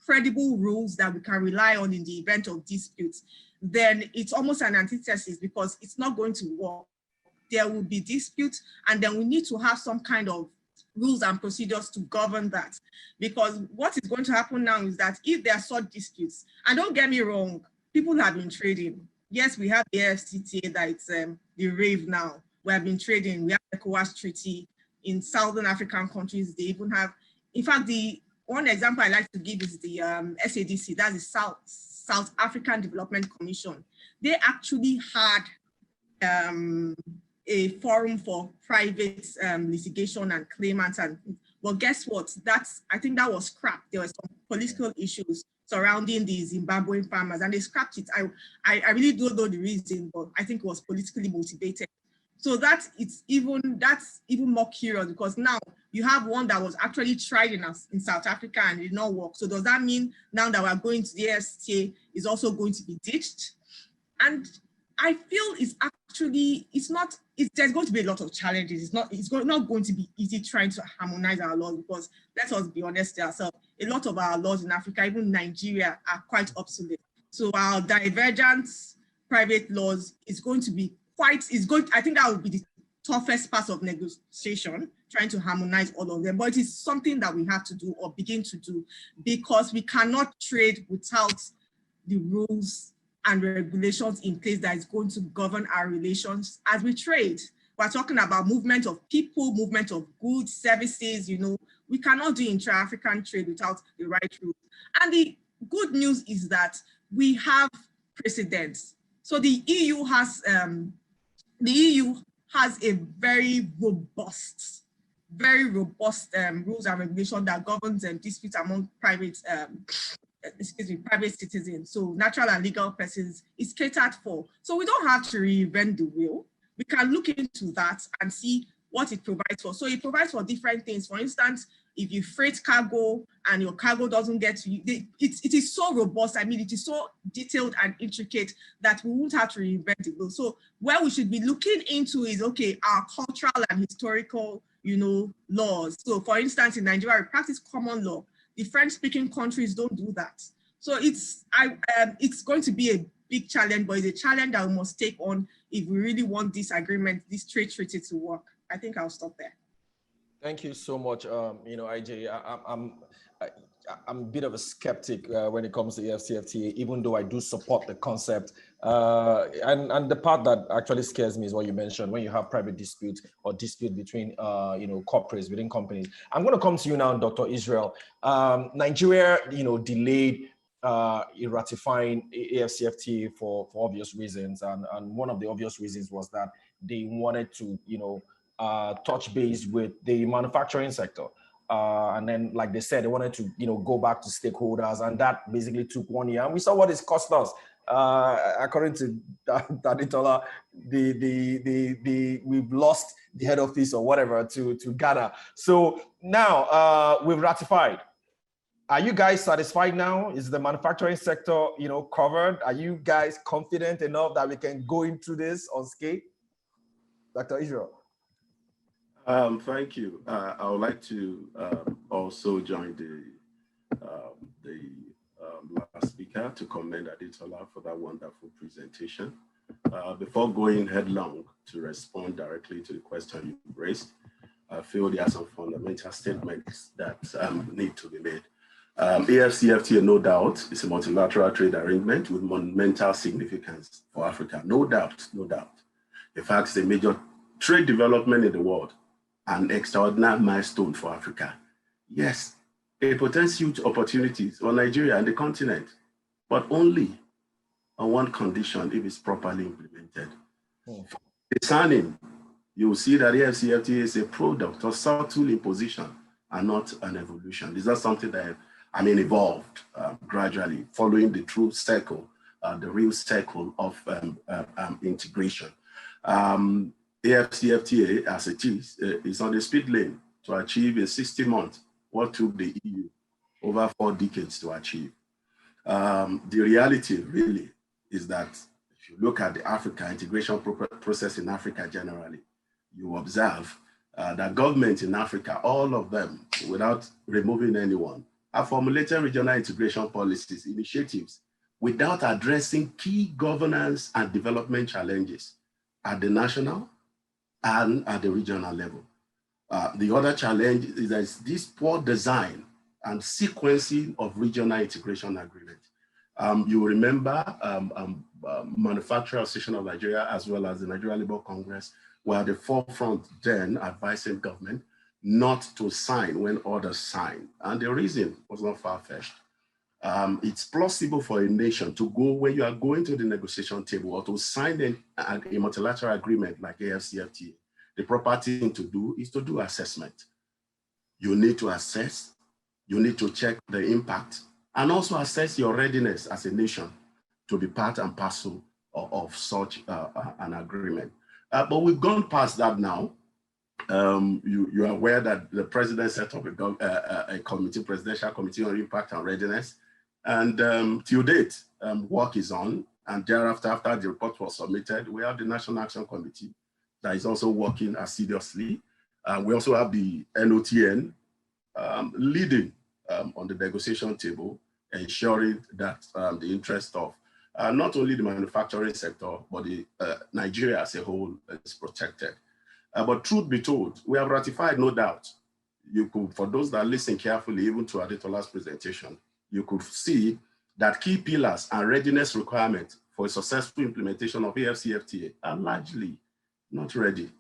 Speaker 3: credible rules that we can rely on in the event of disputes, then it's almost an antithesis because it's not going to work. There will be disputes, and then we need to have some kind of rules and procedures to govern that. Because what is going to happen now is that if there are such disputes, and don't get me wrong, people have been trading. Yes, we have the AfCFTA that it's the rave now. We have been trading. We have the Abuja Treaty in Southern African countries. They even have, in fact, the one example I like to give is the SADC, that's the South African Development Commission. They actually had a forum for private litigation and claimants. Well, guess what? I think that was scrapped. There were some political issues surrounding the Zimbabwean farmers, and they scrapped it. I really don't know the reason, but I think it was politically motivated. So that's even more curious because now you have one that was actually tried in South Africa and did not work. So does that mean now that we're going to the AfCFTA is also going to be ditched? And I feel there's going to be a lot of challenges. It's not going to be easy trying to harmonize our laws because let us be honest to ourselves, a lot of our laws in Africa, even Nigeria, are quite obsolete. So our divergent private laws is going to be I think that would be the toughest part of negotiation, trying to harmonize all of them. But it is something that we have to do or begin to do because we cannot trade without the rules and regulations in place that is going to govern our relations as we trade. We're talking about movement of people, movement of goods, services, we cannot do intra-African trade without the right rules. And the good news is that we have precedents. So the EU has a very robust rules and regulation that governs disputes among private citizens. So natural and legal persons is catered for. So we don't have to reinvent the wheel. We can look into that and see what it provides for. So it provides for different things. For instance, if you freight cargo and your cargo doesn't get to you, it is so robust. I mean, it is so detailed and intricate that we won't have to reinvent the wheel. So where we should be looking into is, okay, our cultural and historical, laws. So for instance, in Nigeria, we practice common law. The French-speaking countries don't do that. So it's going to be a big challenge, but it's a challenge that we must take on if we really want this agreement, this trade treaty to work. I think I'll stop there.
Speaker 1: Thank you so much. IJ, I'm a bit of a skeptic when it comes to AfCFTA, even though I do support the concept. And the part that actually scares me is what you mentioned, when you have private disputes or dispute between, corporates within companies. I'm going to come to you now, Dr. Israel. Nigeria, delayed ratifying AfCFTA for obvious reasons. And one of the obvious reasons was that they wanted to, touch base with the manufacturing sector. And then, like they said, they wanted to, go back to stakeholders, and that basically took 1 year. And we saw what it's cost us. According to Daditola, we've lost the head office or whatever to Ghana. So now we've ratified. Are you guys satisfied now? Is the manufacturing sector, covered? Are you guys confident enough that we can go into this unscathed? Dr. Israel.
Speaker 4: Thank you. I would like to also join the last speaker to commend Aditola for that wonderful presentation. Before going headlong to respond directly to the question you raised, I feel there are some fundamental statements that need to be made. AfCFTA, no doubt, is a multilateral trade arrangement with monumental significance for Africa. No doubt, no doubt. In fact, it's a major trade development in the world, an extraordinary milestone for Africa. Yes, it presents huge opportunities for Nigeria and the continent, but only on one condition: if it's properly implemented. Discerning, you will see that AfCFTA is a product of subtle imposition and not an evolution. This is something that evolved gradually, following the true circle, the real circle of integration. AfCFTA, as it is on the speed lane to achieve a 60-month, what took the EU over 4 decades to achieve. The reality really is that if you look at the Africa integration process in Africa generally, you observe that governments in Africa, all of them, without removing anyone, have formulated regional integration policies, initiatives, without addressing key governance and development challenges at the national and at the regional level. The other challenge is that this poor design and sequencing of regional integration agreement. You remember Manufacturers Association of Nigeria, as well as the Nigeria Labour Congress, were at the forefront then advising government not to sign when others sign. And the reason was not far-fetched. It's plausible for a nation to go, when you are going to the negotiation table, or to sign a multilateral agreement like AfCFTA. The proper thing to do is to do assessment. You need to assess, you need to check the impact, and also assess your readiness as a nation to be part and parcel of such an agreement. But we've gone past that now. You are aware that the president set up a committee, presidential committee on impact and readiness. And till date, work is on. And thereafter, after the report was submitted, we have the National Action Committee that is also working assiduously. We also have the NOTN leading on the negotiation table, ensuring that the interest of not only the manufacturing sector, but the Nigeria as a whole is protected. But truth be told, we have ratified, no doubt. You could, for those that listen carefully, even to Adetola's presentation, you could see that key pillars and readiness requirements for a successful implementation of AfCFTA are largely not ready.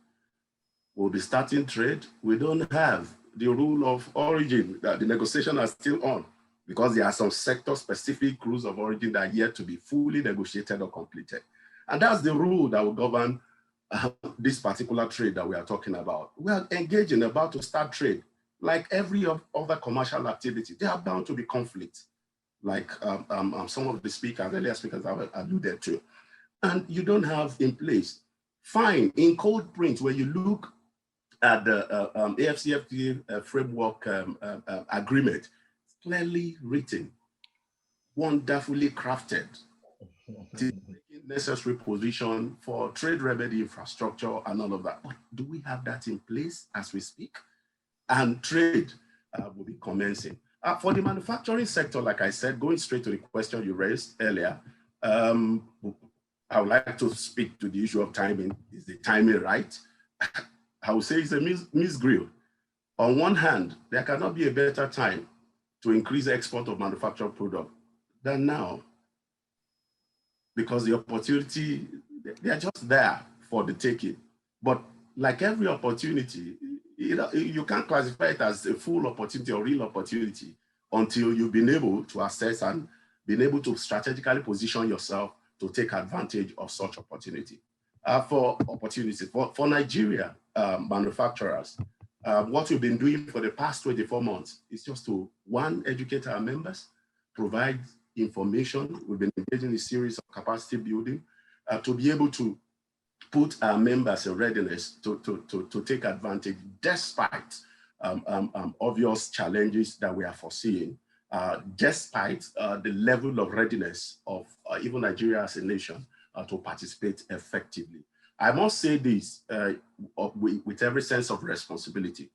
Speaker 4: We'll be starting trade. We don't have the rule of origin, that the negotiations are still on, because there are some sector-specific rules of origin that are yet to be fully negotiated or completed. And that's the rule that will govern this particular trade that we are talking about. We are engaging, about to start trade. Like every other commercial activity, there are bound to be conflicts, like some of the earlier speakers have alluded to. And you don't have in place, fine, in cold print, where you look the AfCFTA framework agreement, clearly written, wonderfully crafted, necessary position for trade remedy infrastructure and all of that. But do we have that in place as we speak? And trade will be commencing. For the manufacturing sector, like I said, going straight to the question you raised earlier, I would like to speak to the issue of timing. Is the timing right? I would say it's a misgrill. On one hand, there cannot be a better time to increase export of manufactured product than now, because the opportunity, they are just there for the taking. But like every opportunity, you can't classify it as a full opportunity or real opportunity until you've been able to assess and been able to strategically position yourself to take advantage of such opportunity. For Nigeria manufacturers, what we've been doing for the past 24 months is just to, one, educate our members, provide information. We've been engaging in a series of capacity building to be able to put our members in readiness to take advantage despite obvious challenges that we are foreseeing, despite the level of readiness of even Nigeria as a nation to participate effectively. I must say this with every sense of responsibility.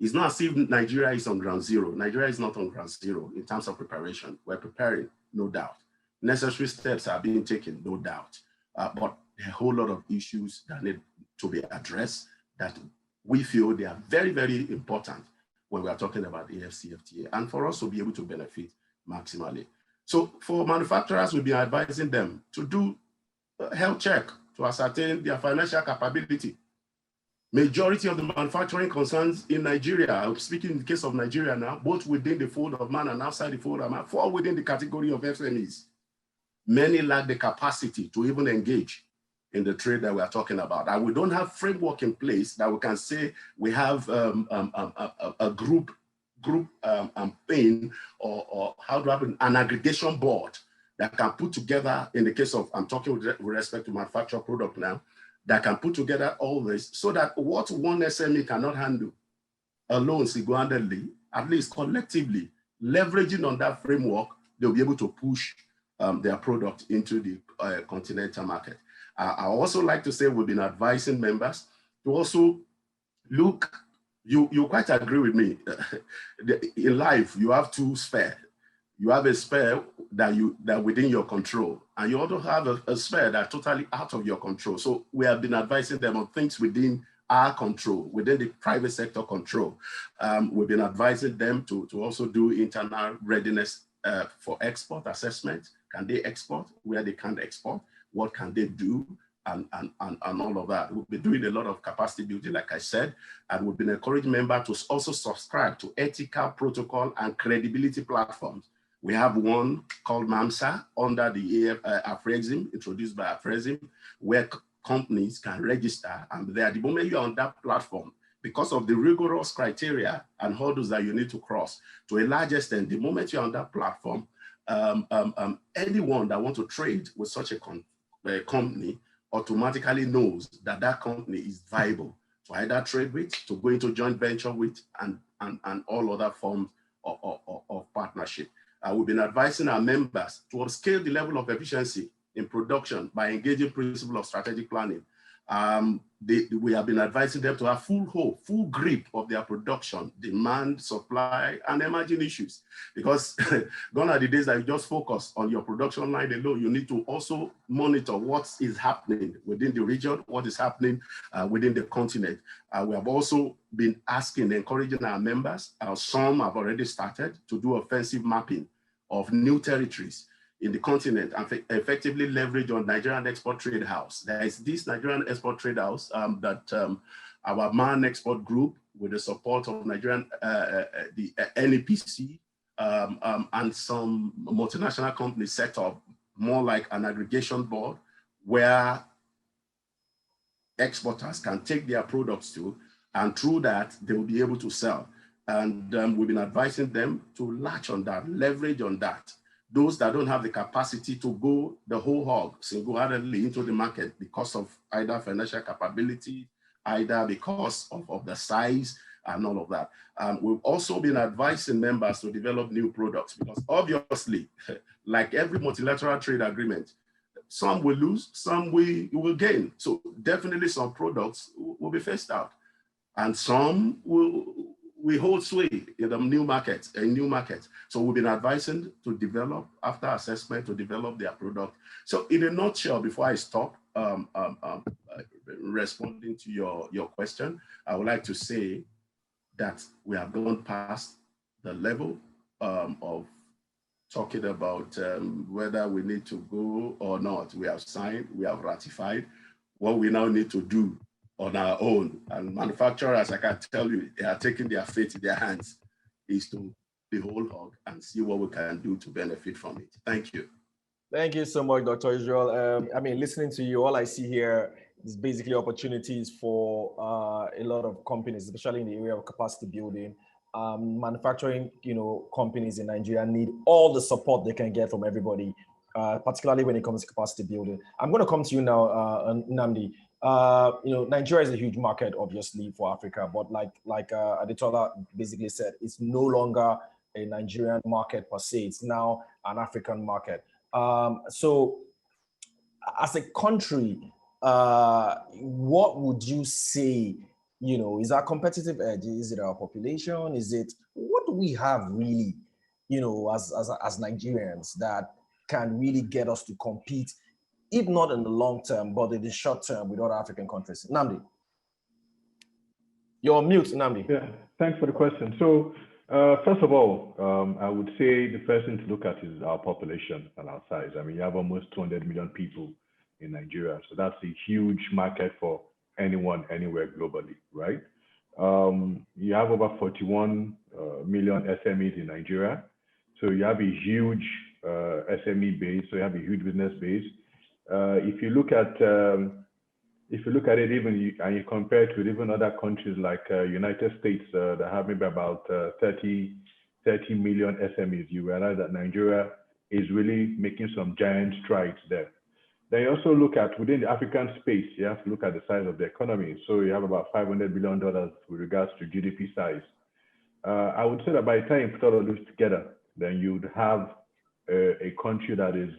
Speaker 4: It's not as if Nigeria is on ground zero. Nigeria is not on ground zero in terms of preparation. We're preparing, no doubt. Necessary steps are being taken, no doubt. But a whole lot of issues that need to be addressed that we feel they are very, very important when we are talking about AfCFTA and for us to be able to benefit maximally. So for manufacturers, we'll be advising them to do a health check to ascertain their financial capability. Majority of the manufacturing concerns in Nigeria, I'm speaking in the case of Nigeria now, both within the fold of man and outside the fold of man, fall within the category of SMEs. Many lack the capacity to even engage in the trade that we are talking about. And we don't have framework in place that we can say we have a group thing or how do I have an aggregation board that can put together, in the case of, I'm talking with respect to manufactured product now, that can put together all this so that what one SME cannot handle alone single-handedly, at least collectively, leveraging on that framework, they'll be able to push their product into the continental market. I also like to say we've been advising members to also look, you quite agree with me, in life you have two spare. You have a spare that within your control, and you also have a spare that's totally out of your control. So we have been advising them on things within our control, within the private sector control. We've been advising them to also do internal readiness for export assessment. Can they export? Where they can't export? What can they do? And all of that. We'll be doing a lot of capacity building, like I said, and we've been encouraging members to also subscribe to ethical protocol and credibility platforms. We have one called MAMSA under the AfREXIM, introduced by AfREXIM, where companies can register, and there, the moment you're on that platform, because of the rigorous criteria and hurdles that you need to cross, to a large extent, the moment you're on that platform, anyone that wants to trade with such a company automatically knows that that company is viable to either trade with, to go into joint venture with, and all other forms of partnership. We've been advising our members to upscale the level of efficiency in production by engaging principle of strategic planning. We have been advising them to have full grip of their production, demand, supply, and emerging issues. Because gone are the days that you just focus on your production line alone. You need to also monitor what is happening within the region, what is happening within the continent. We have also been encouraging our members, some have already started to do offensive mapping of new territories in the continent and effectively leverage on Nigerian Export Trade House. There is this Nigerian Export Trade House that our MAN Export Group, with the support of Nigerian, the NEPC, and some multinational companies set up, more like an aggregation board where exporters can take their products to, and through that, they will be able to sell. And we've been advising them to latch on that, leverage on that. Those that don't have the capacity to go the whole hog single-handedly into the market because of either financial capability, either because of the size and all of that. We've also been advising members to develop new products because obviously, like every multilateral trade agreement, some will lose, some we will gain. So definitely some products will be phased out, and some we hold sway in the new markets, So we've been advising to develop, after assessment, to develop their product. So in a nutshell, before I stop responding to your question, I would like to say that we have gone past the level of talking about whether we need to go or not. We have signed, we have ratified. What we now need to do on our own, and manufacturers, I can tell you, they are taking their fate in their hands, is to the whole hog and see what we can do to benefit from it. Thank you.
Speaker 1: Thank you so much, Dr. Israel. I mean, listening to you, all I see here is basically opportunities for a lot of companies, especially in the area of capacity building. Manufacturing, companies in Nigeria need all the support they can get from everybody, particularly when it comes to capacity building. I'm going to come to you now, Nnamdi. Nigeria is a huge market, obviously, for Africa, but like Adetola basically said, it's no longer a Nigerian market per se. It's now an African market. So, as a country, what would you say? Is our competitive edge? Is it our population? Is it, what do we have really, as Nigerians that can really get us to compete, if not in the long term, but in the short term with other African countries? Nnamdi. You're on mute, Nnamdi.
Speaker 5: Yeah, thanks for the question. So first of all, I would say the first thing to look at is our population and our size. I mean, you have almost 200 million people in Nigeria. So that's a huge market for anyone, anywhere globally, right? You have over 41 million SMEs in Nigeria. So you have a huge SME base, so you have a huge business base. If you look at it, and you compare it with even other countries like United States that have maybe about 30 million SMEs, you realize that Nigeria is really making some giant strides there. Then you also look at within the African space, you have to look at the size of the economy. So you have about $500 billion with regards to GDP size. I would say that by the time you put all of this together, then you'd have a country that is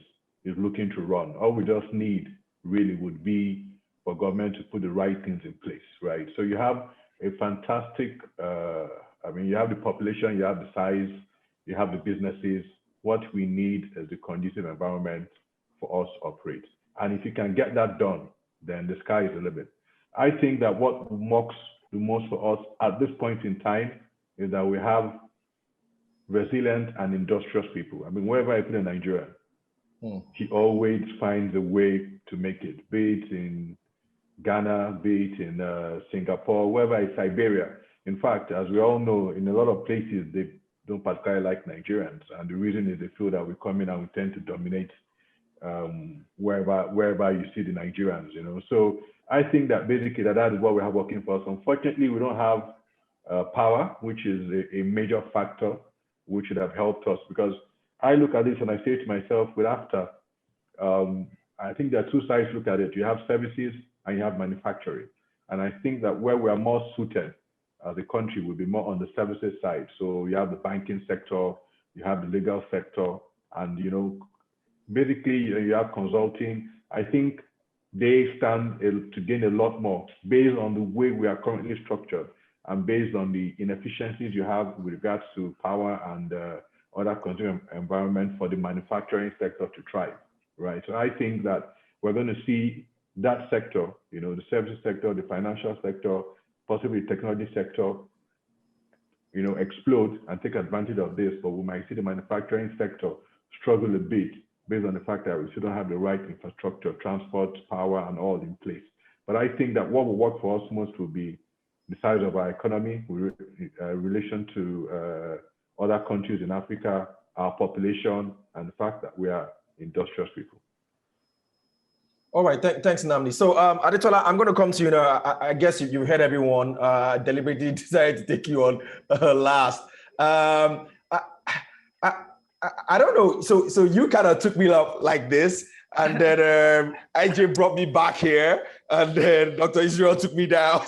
Speaker 5: looking to run. All we just need really would be for government to put the right things in place, right? So you have a fantastic, you have the population, you have the size, you have the businesses. What we need is the conducive environment for us to operate. And if you can get that done, then the sky is the limit. I think that what works the most for us at this point in time is that we have resilient and industrious people. I mean, wherever I put in Nigeria, he always finds a way to make it, be it in Ghana, be it in Singapore, wherever it's Siberia. In fact, as we all know, in a lot of places, they don't particularly like Nigerians. And the reason is they feel that we come in and we tend to dominate wherever you see the Nigerians, So I think that basically that is what we have working for us. Unfortunately, we don't have power, which is a major factor, which should have helped us, because I look at this and I say to myself, with AfCFTA, I think there are two sides to look at it. You have services and you have manufacturing. And I think that where we are more suited as a country will be more on the services side. So you have the banking sector, you have the legal sector, and basically you have consulting. I think they stand to gain a lot more based on the way we are currently structured and based on the inefficiencies you have with regards to power and other consumer environment for the manufacturing sector to thrive, right? So I think that we're going to see that sector, the services sector, the financial sector, possibly the technology sector, explode and take advantage of this, but we might see the manufacturing sector struggle a bit based on the fact that we still don't have the right infrastructure, transport, power, and all in place. But I think that what will work for us most will be the size of our economy, relation to other countries in Africa, our population, and the fact that we are industrious people.
Speaker 1: All right, thanks, Nnamdi. So, Adetola, I'm going to come to you now. I guess you heard everyone deliberately decided to take you on last. I don't know. So you kind of took me up like this. and then IJ brought me back here, and then Dr. Israel took me down.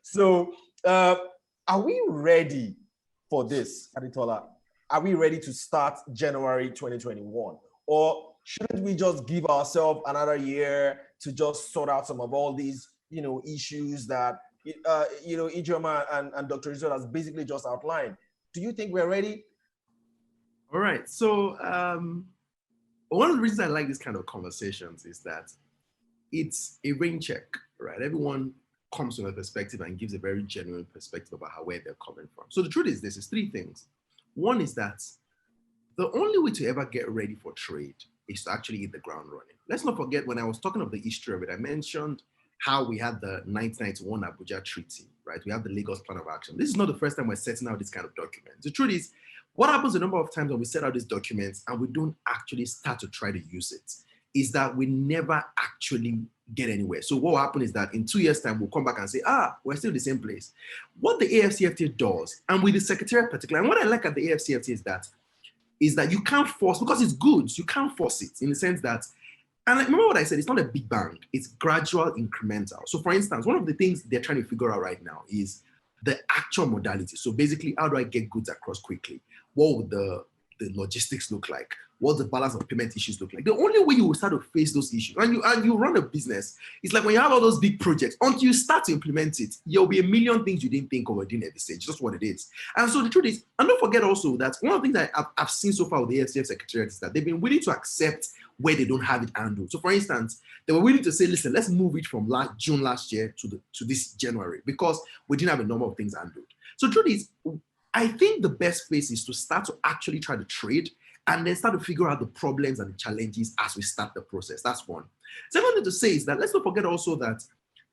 Speaker 1: So are we ready for this, Aditola? Are we ready to start January 2021? Or shouldn't we just give ourselves another year to just sort out some of all these, issues that, Ijoma and Dr. Israel has basically just outlined? Do you think we're ready?
Speaker 2: All right. So one of the reasons I like this kind of conversations is that it's a rain check, right? Everyone comes from a perspective and gives a very genuine perspective about where they're coming from. So the truth is this, is three things. One is that the only way to ever get ready for trade is to actually hit the ground running. Let's not forget, when I was talking of the history of it, I mentioned how we had the 1991 Abuja Treaty, right? We have the Lagos Plan of Action. This is not the first time we're setting out this kind of document. The truth is, what happens a number of times when we set out these documents and we don't actually start to try to use it is that we never actually get anywhere. So what will happen is that in 2 years' time, we'll come back and say, we're still in the same place. What the AfCFTA does, and with the Secretariat particularly, and what I like at the AfCFTA is that you can't force, because it's goods, you can't force it in the sense that, and remember what I said, it's not a big bang, it's gradual, incremental. So for instance, one of the things they're trying to figure out right now is the actual modality. So basically, how do I get goods across quickly? What would the logistics look like? What the balance of payment issues look like? The only way you will start to face those issues, and you run a business, it's like when you have all those big projects, until you start to implement it, there'll be a million things you didn't think of or didn't at this stage, just what it is. And so the truth is, and don't forget also that one of the things that I've seen so far with the AfCFTA Secretariat is that they've been willing to accept where they don't have it handled. So for instance, they were willing to say, listen, let's move it from June last year to this January, because we didn't have a number of things handled. So the truth is, I think the best place is to start to actually try to trade and then start to figure out the problems and the challenges as we start the process. That's one. Second thing to say is that let's not forget also that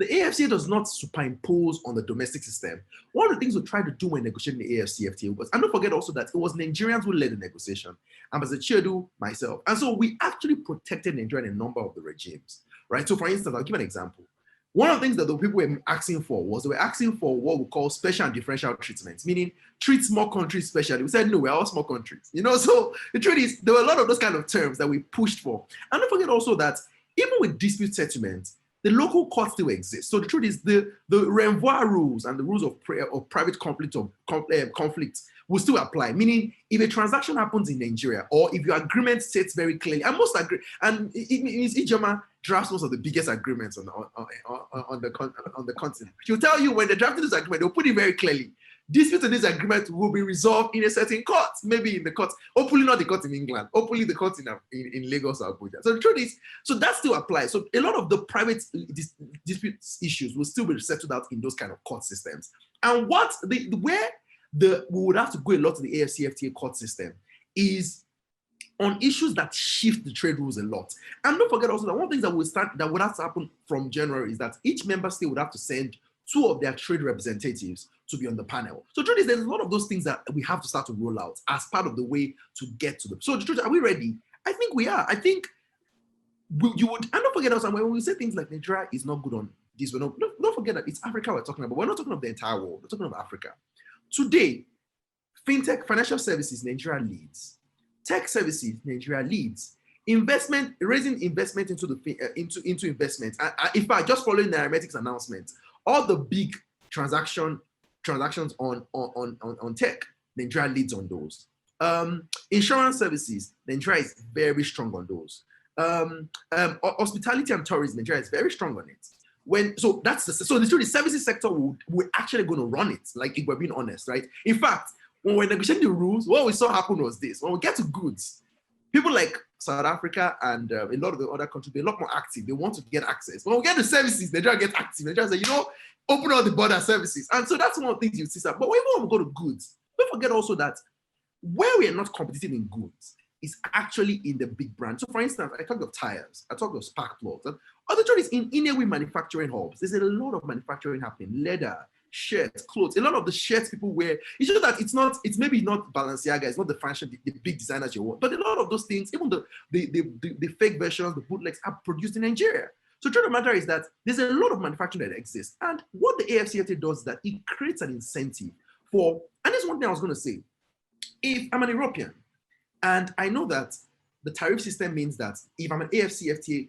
Speaker 2: the AfCFTA does not superimpose on the domestic system. One of the things we tried to do when negotiating the AfCFTA was, and don't forget also that it was Nigerians who led the negotiation, Ambassador Chiedu, myself. And so we actually protected Nigeria in a number of the regimes, right? So for instance, I'll give an example. One of the things that the people were asking for was they were asking for what we call special and differential treatments, meaning treat small countries specially. We said, no, we're all small countries. So the truth is, there were a lot of those kind of terms that we pushed for. And don't forget also that even with dispute settlements, the local courts still exist. So the truth is, the renvoi rules and the rules of private conflict will still apply. Meaning, if a transaction happens in Nigeria, or if your agreement states very clearly, and most agree, and Ijoma drafts most of the biggest agreements on the continent. She'll tell you when they're drafting this agreement, they'll put it very clearly. Disputes in this agreement will be resolved in a certain court, maybe in the court, hopefully not the court in England, hopefully the court in Lagos or Abuja. So the truth is, so that still applies. So a lot of the private dispute issues will still be settled out in those kind of court systems. And where we would have to go a lot to the AfCFTA court system is on issues that shift the trade rules a lot. And don't forget also that one of the things that would have to happen from January is that each member state would have to send 2 of their trade representatives to be on the panel. So the truth is, there's a lot of those things that we have to start to roll out as part of the way to get to them. So the truth is, are we ready? I think we are. I think you would, and don't forget also, when we say things like Nigeria is not good on this, don't forget that it's Africa we're talking about. We're not talking of the entire world, we're talking of Africa. Today, fintech, financial services, Nigeria leads. Tech services, Nigeria leads. Investment, raising investment into investment. In fact, just following Nairametrics announcement, all the big transactions on tech, Nigeria leads on those. Insurance services, Nigeria is very strong on those. Hospitality and tourism, Nigeria is very strong on it. So the truth is, services sector we're actually going to run it, like if we're being honest, right? In fact, when we're negotiating the rules, what we saw happen was this: when we get to goods, people like South Africa and a lot of the other countries, they're a lot more active. They want to get access. When we get to services, they try to get active. They try to say, open all the border services. And so that's one of the things you see. But even when we go to goods, don't forget also that where we are not competitive in goods is actually in the big brands. So for instance, I talk of tires, I talk of spark plugs. Other truth is in Inewi manufacturing hubs, there's a lot of manufacturing happening, leather, shirts, clothes. A lot of the shirts people wear, it's just that it's maybe not Balenciaga, it's not the fashion, the big designers you want, but a lot of those things, even the fake versions, the bootlegs are produced in Nigeria. So the truth of the matter is that there's a lot of manufacturing that exists. And what the AfCFTA does is that it creates an incentive for, and this is one thing I was going to say, if I'm an European, and I know that the tariff system means that if I'm an AfCFTA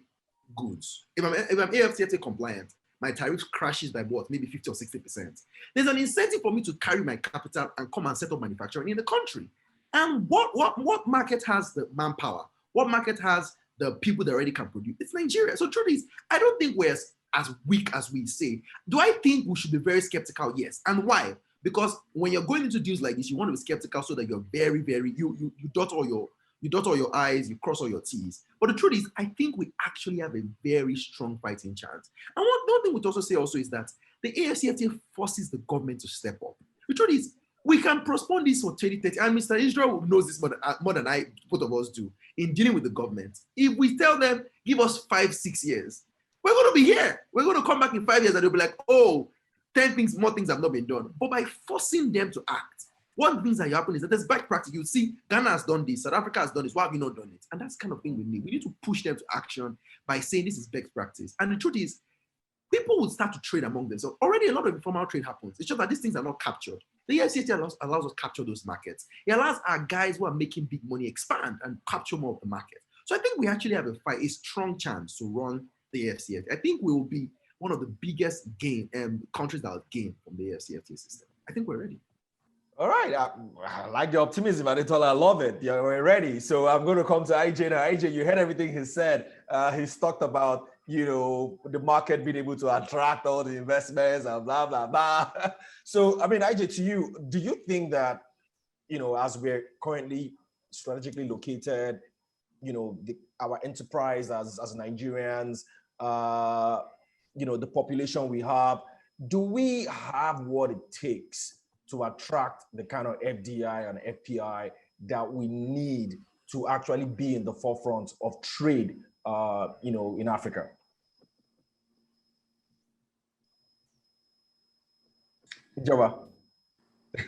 Speaker 2: goods, if I'm AfCFTA compliant, my tariff crashes by what, maybe 50 or 60%. There's an incentive for me to carry my capital and come and set up manufacturing in the country. And what market has the manpower? What market has the people that already can produce? It's Nigeria. So truth is, I don't think we're as weak as we say. Do I think we should be very skeptical? Yes. And why? Because when you're going into deals like this, you want to be skeptical so that you're very, very, you dot all your I's, you cross all your T's. But the truth is, I think we actually have a very strong fighting chance. And one thing we'd also say also is that the AfCFTA forces the government to step up. The truth is, we can postpone this for 2030, and Mr. Israel knows this more than I, both of us do, in dealing with the government. If we tell them, give us 5-6 years, we're going to be here. We're going to come back in 5 years and they'll be like, oh, 10 things, more things have not been done. But by forcing them to act, one of the things that happen is that there's bad practice. You see, Ghana has done this, South Africa has done this. Why have you not done it? And that's the kind of thing we need. We need to push them to action by saying this is best practice. And the truth is, people will start to trade among themselves. Already a lot of informal trade happens. It's just that these things are not captured. The AfCFTA allows us to capture those markets. It allows our guys who are making big money expand and capture more of the market. So I think we actually have a strong chance to run the AfCFTA. I think we will be one of the biggest countries that will gain from the AfCFTA system. I think we're ready.
Speaker 1: All right, I like the optimism, Adetola. I love it. We're ready. So I'm going to come to IJ now. IJ, you heard everything he said. He's talked about, the market being able to attract all the investments and blah, blah, blah. So, I mean, IJ, to you, do you think that, as we're currently strategically located, our enterprise as Nigerians, the population we have, do we have what it takes to attract the kind of FDI and FPI that we need to actually be in the forefront of trade, in Africa? Jova.
Speaker 3: I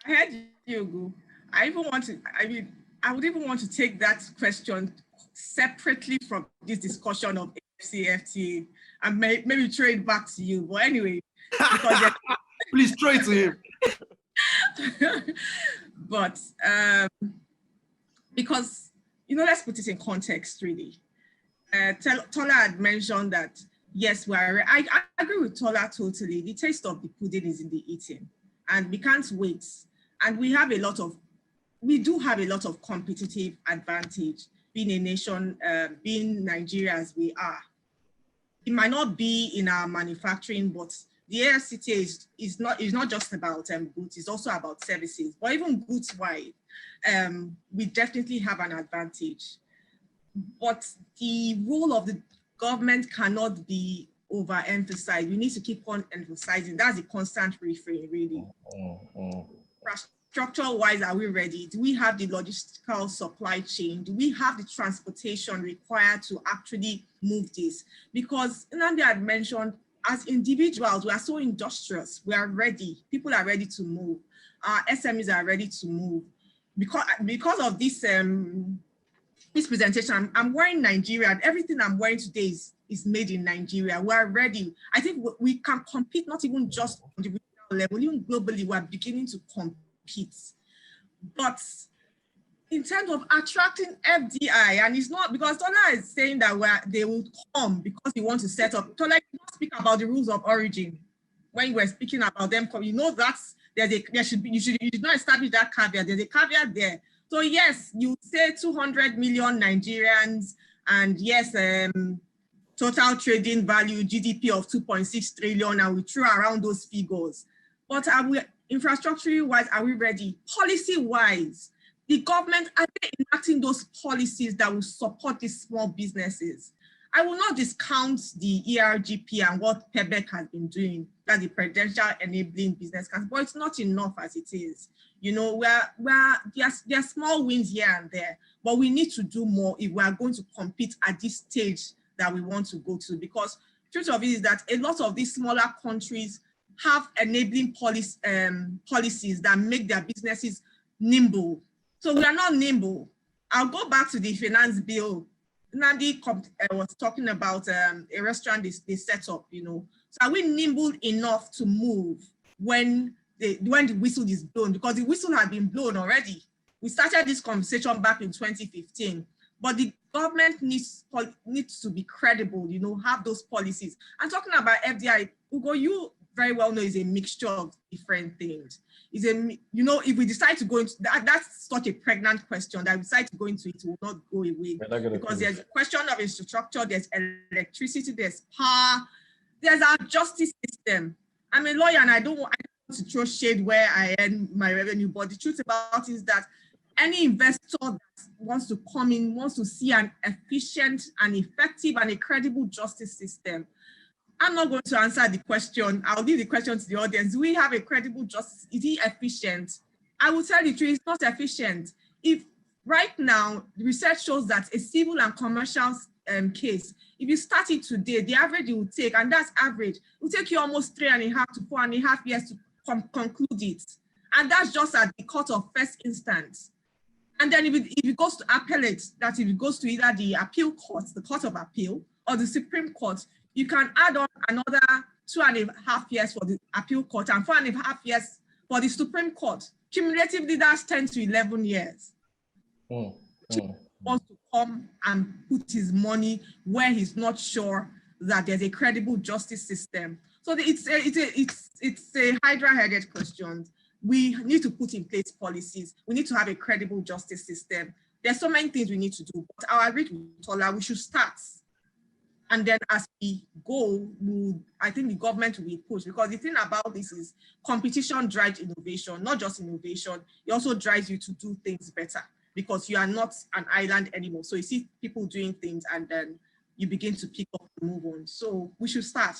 Speaker 3: heard you go. I would even want to take that question separately from this discussion of AfCFTA and maybe throw it back to you. But anyway, because
Speaker 2: please throw it to him.
Speaker 3: But because let's put it in context really. Tola had mentioned that yes, I agree with Tola totally. The taste of the pudding is in the eating, and we can't wait. And we do have a lot of competitive advantage being a nation, being Nigeria as we are. It might not be in our manufacturing, but the AfCFTA is not just about goods, it's also about services. But even goods-wise, we definitely have an advantage. But the role of the government cannot be overemphasized. We need to keep on emphasizing. That's a constant refrain, really. Infrastructure-wise, are we ready? Do we have the logistical supply chain? Do we have the transportation required to actually move this? Because Nnamdi had mentioned, as individuals, we are so industrious. We are ready. People are ready to move. Our SMEs are ready to move. Because of this this presentation, I'm wearing Nigeria, and everything I'm wearing today is made in Nigeria. We are ready. I think we can compete, not even just on the regional level, even globally, we're beginning to compete. But in terms of attracting FDI, and it's not because Tola is saying that they will come because they want to set up. Tola, you don't speak about the rules of origin when you were speaking about them. You should not establish that caveat. There's a caveat there. So yes, you say 200 million Nigerians, and yes, total trading value, GDP of 2.6 trillion, and we threw around those figures. But are we, infrastructure-wise, are we ready? Policy-wise, the government, are they enacting those policies that will support these small businesses? I will not discount the ERGP and what PEBEC has been doing, that's the Prudential Enabling Business Council, but it's not enough as it is. There are small wins here and there, but we need to do more if we are going to compete at this stage that we want to go to, because the truth of it is that a lot of these smaller countries have enabling policies that make their businesses nimble. So we are not nimble. I'll go back to the finance bill. Nnamdi was talking about a restaurant they set up, So are we nimble enough to move when the whistle is blown? Because the whistle had been blown already. We started this conversation back in 2015. but the government needs to be credible, you know, have those policies. And talking about FDI, Ugo, you very well know is a mixture of different things. Is a, you know, if we decide to go into that, that's such a pregnant question that we decide to go into it will not go away, because there's a question of infrastructure, there's electricity, there's power, there's our justice system. I'm a lawyer and I don't want to throw shade where I earn my revenue, but the truth about it is that any investor that wants to come in, wants to see an efficient and effective and a credible justice system. I'm not going to answer the question. I'll leave the question to the audience. Do we have a credible justice? Is it efficient? I will tell you the truth, it's not efficient. If right now, the research shows that a civil and commercial case, if you start it today, the average it will take, and that's average, it will take you almost 3.5 to 4.5 years to conclude it. And that's just at the court of first instance. And then if it goes to appellate, that if it goes to either the appeal court, the court of appeal, or the Supreme Court, you can add on another 2.5 years for the appeal court and 4.5 years for the Supreme Court. Cumulatively, that's 10 to 11 years. Wants to come and put his money where he's not sure that there's a credible justice system. So it's a hydra-headed question. We need to put in place policies. We need to have a credible justice system. There's so many things we need to do, but I agree with Tola, we should start. And then as we go, I think the government will be pushed, because the thing about this is competition drives innovation, not just innovation, it also drives you to do things better, because you are not an island anymore. So you see people doing things and then you begin to pick up and move on. So we should start.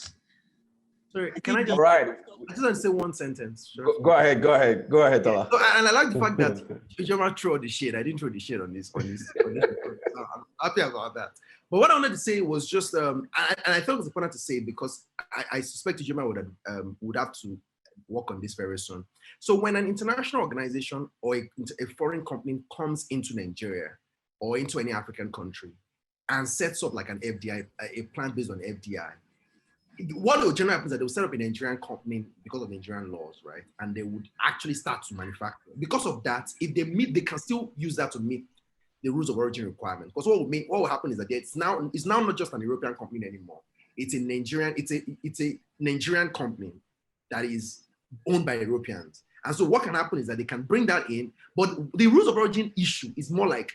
Speaker 2: Sorry, can I just,
Speaker 1: right.
Speaker 2: I just want to say one sentence. Sure.
Speaker 1: Go ahead, Tola.
Speaker 2: So, and I like the fact that Ijoma threw the shade. I didn't throw the shade on this. So I'm happy about that. But what I wanted to say was just, and I thought it was important to say, because I suspect Ijoma would have to work on this very soon. So when an international organization or a foreign company comes into Nigeria or into any African country and sets up like an FDI, a plan based on FDI, what will generally happen is that they will set up a Nigerian company because of Nigerian laws, right? And they would actually start to manufacture. Because of that, if they meet, they can still use that to meet the rules of origin requirements. Because what will happen is that it's now not just an European company anymore. It's a Nigerian company that is owned by Europeans. And so what can happen is that they can bring that in, but the rules of origin issue is more like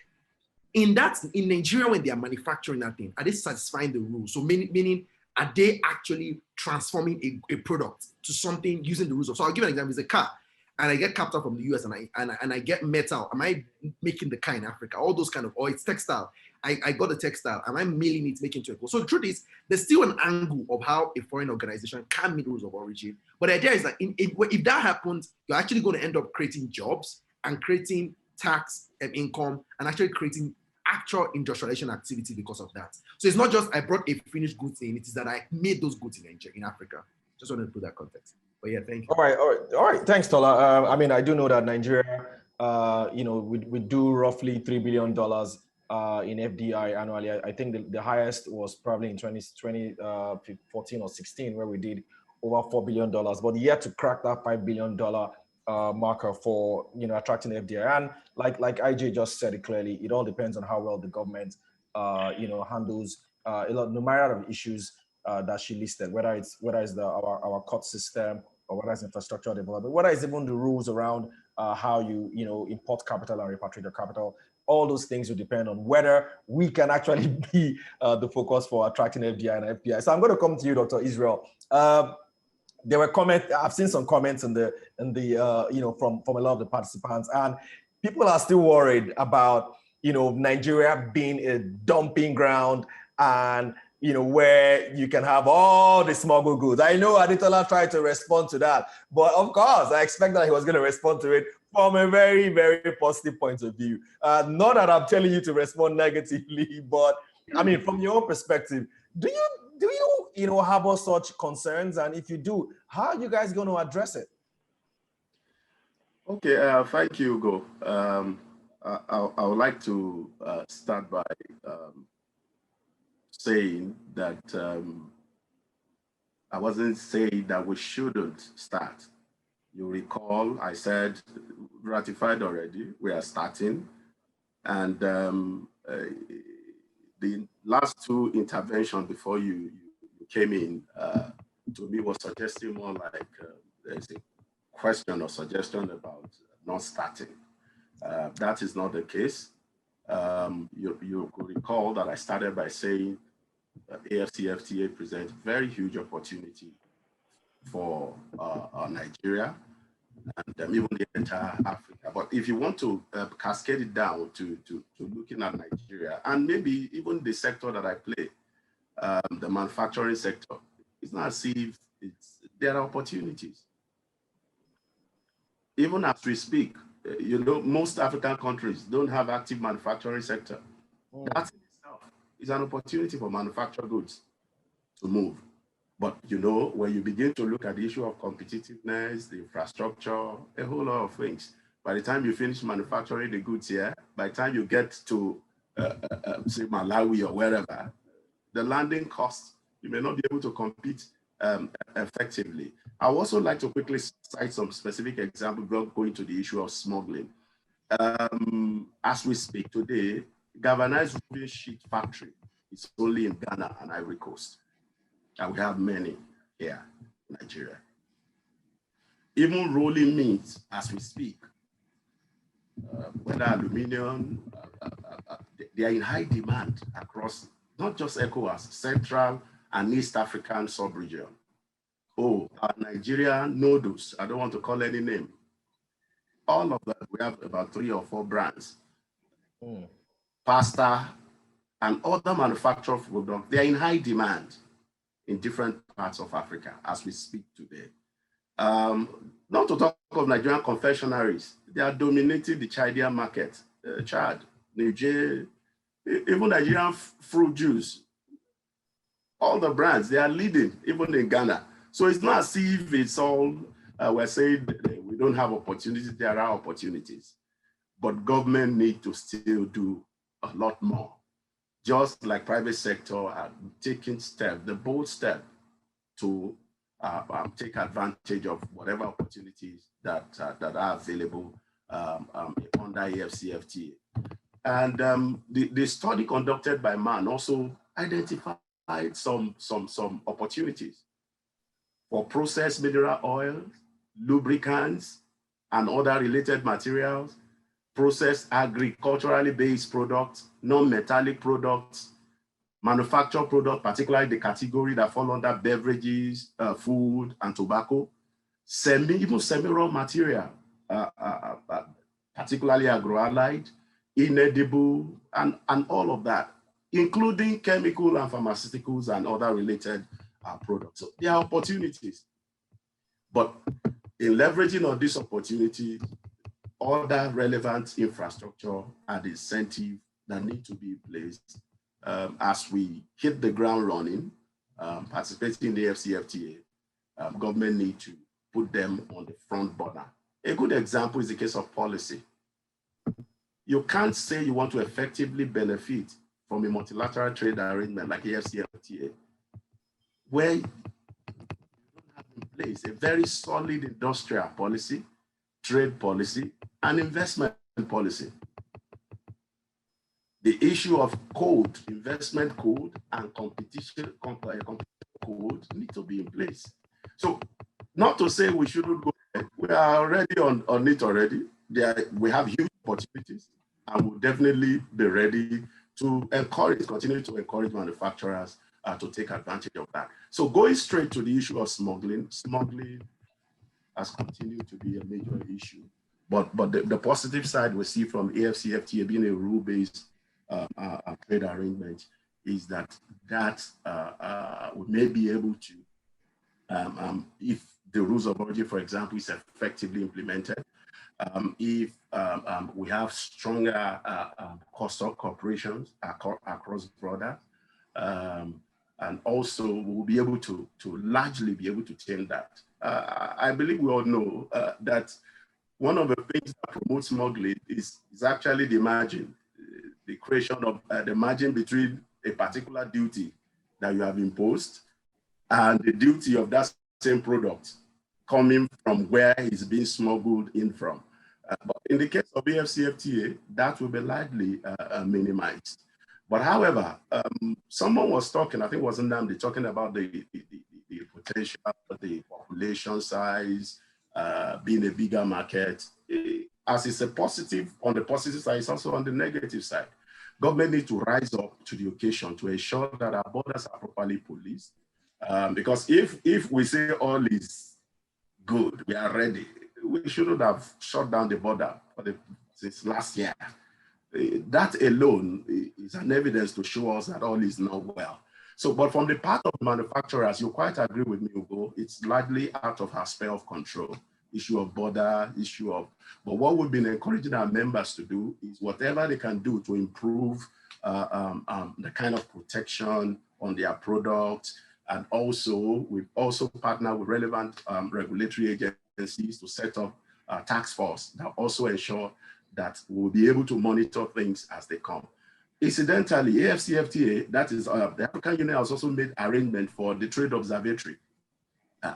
Speaker 2: in Nigeria, when they are manufacturing that thing, are they satisfying the rules? So meaning, are they actually transforming a product to something using the rules of? So I'll give an example. It's a car, and I get capital from the US, and I get metal. Am I making the car in Africa? All those kind of, or it's textile. I got the textile. Am I mailing it, making it to a? So the truth is, there's still an angle of how a foreign organization can meet rules of origin. But the idea is that if that happens, you're actually going to end up creating jobs and creating tax and income, and actually creating actual industrialization activity because of that. So it's not just I brought a finished goods in, it is that I made those goods in Africa. Just wanted to put that context. But yeah, thank you.
Speaker 1: All right. Thanks, Tola. I mean, I do know that Nigeria, we do roughly $3 billion in FDI annually. I think the highest was probably in 2014 or 16, where we did over $4 billion, but yet to crack that $5 billion marker for attracting FDI. And like IJ just said it clearly, it all depends on how well the government handles a myriad of issues that she listed, whether it's our court system, or whether it's infrastructure development, whether it's even the rules around how you import capital and repatriate your capital. All those things will depend on whether we can actually be the focus for attracting FDI and FPI. So I'm going to come to you, Dr. Israel. There were comments. I've seen some comments from a lot of the participants, and people are still worried about Nigeria being a dumping ground, and where you can have all the smuggled goods. I know Adetola tried to respond to that, but of course I expect that he was going to respond to it from a very, very positive point of view. Not that I'm telling you to respond negatively, but I mean, from your own perspective, do you harbor such concerns? And if you do, how are you guys going to address it?
Speaker 4: Okay, thank you, Hugo. I would like to start by saying that I wasn't saying that we shouldn't start. You recall I said ratified already, we are starting. And the last two interventions before you came in, to me was suggesting more like there's a question or suggestion about not starting. That is not the case. You could recall that I started by saying AfCFTA presents very huge opportunity for Nigeria and even the entire Africa. But if you want to cascade it down to looking at Nigeria and maybe even the sector that I play, the manufacturing sector, it's not as if there are opportunities. Even as we speak, most African countries don't have active manufacturing sector. That in itself is an opportunity for manufactured goods to move. But when you begin to look at the issue of competitiveness, the infrastructure, a whole lot of things, by the time you finish manufacturing the goods here, by the time you get to say Malawi or wherever, the landing costs, you may not be able to compete effectively. I would also like to quickly cite some specific examples going to the issue of smuggling. As we speak today, galvanized roofing sheet factory is only in Ghana and Ivory Coast. And we have many here in Nigeria. Even rolling mills, as we speak, whether aluminum, they are in high demand across not just ECOWAS, Central and East African sub-region. Oh, our Nigerian noodles, I don't want to call any name. All of that, we have about 3 or 4 brands. Pasta and other manufactured products, they are in high demand in different parts of Africa as we speak today. Not to talk of Nigerian confectionaries, they are dominating the Chadian market, Chad, Niger, even Nigerian fruit juice. All the brands, they are leading, even in Ghana. So it's not as if it's all, we're saying we don't have opportunities, there are opportunities. But government need to still do a lot more. Just like private sector are taking steps, the bold step to take advantage of whatever opportunities that are available under AfCFTA. And the study conducted by MAN also identified some opportunities for processed mineral oils, lubricants, and other related materials, processed agriculturally based products, non-metallic products, manufactured products, particularly the category that fall under beverages, food, and tobacco, even semi-raw material, particularly agroallied, inedible, and all of that, including chemical and pharmaceuticals and other related products. So there are opportunities, but in leveraging on this opportunity, other relevant infrastructure and incentive that need to be in place as we hit the ground running, participating in the AfCFTA, government need to put them on the front burner. A good example is the case of policy. You can't say you want to effectively benefit from a multilateral trade arrangement like AfCFTA, where you don't have in place a very solid industrial policy, trade policy, and investment policy. The issue of code, investment code, and competition code need to be in place. So, not to say we shouldn't go ahead. We are already on it already. We have huge opportunities, and we'll definitely be ready to continue to encourage manufacturers to take advantage of that. So, going straight to the issue of smuggling has continued to be a major issue. But the positive side we see from AfCFTA being a rule-based trade arrangement is that we may be able to, if the rules of origin, for example, is effectively implemented, if we have stronger customs corporations across borders, and also we'll be able to largely be able to tame that. I believe we all know that one of the things that promotes smuggling is actually the margin, the creation of the margin between a particular duty that you have imposed and the duty of that same product coming from where it's being smuggled in from. But in the case of AfCFTA, that will be largely minimized. But however, someone was talking, I think it was Nnamdi, talking about the potential, the population size, being a bigger market. As it's a positive, on the positive side, it's also on the negative side. Government needs to rise up to the occasion to ensure that our borders are properly policed. Because if we say all is good, we are ready, we shouldn't have shut down the border since last year. That alone is an evidence to show us that all is not well. So, but from the part of manufacturers, you quite agree with me, Ugo, it's largely out of our sphere of control. Issue of border, but what we've been encouraging our members to do is whatever they can do to improve the kind of protection on their products. And also, we've also partnered with relevant regulatory agencies to set up a task force that also ensure that we'll be able to monitor things as they come. Incidentally, AfCFTA, that is, the African Union has also made arrangement for the trade observatory.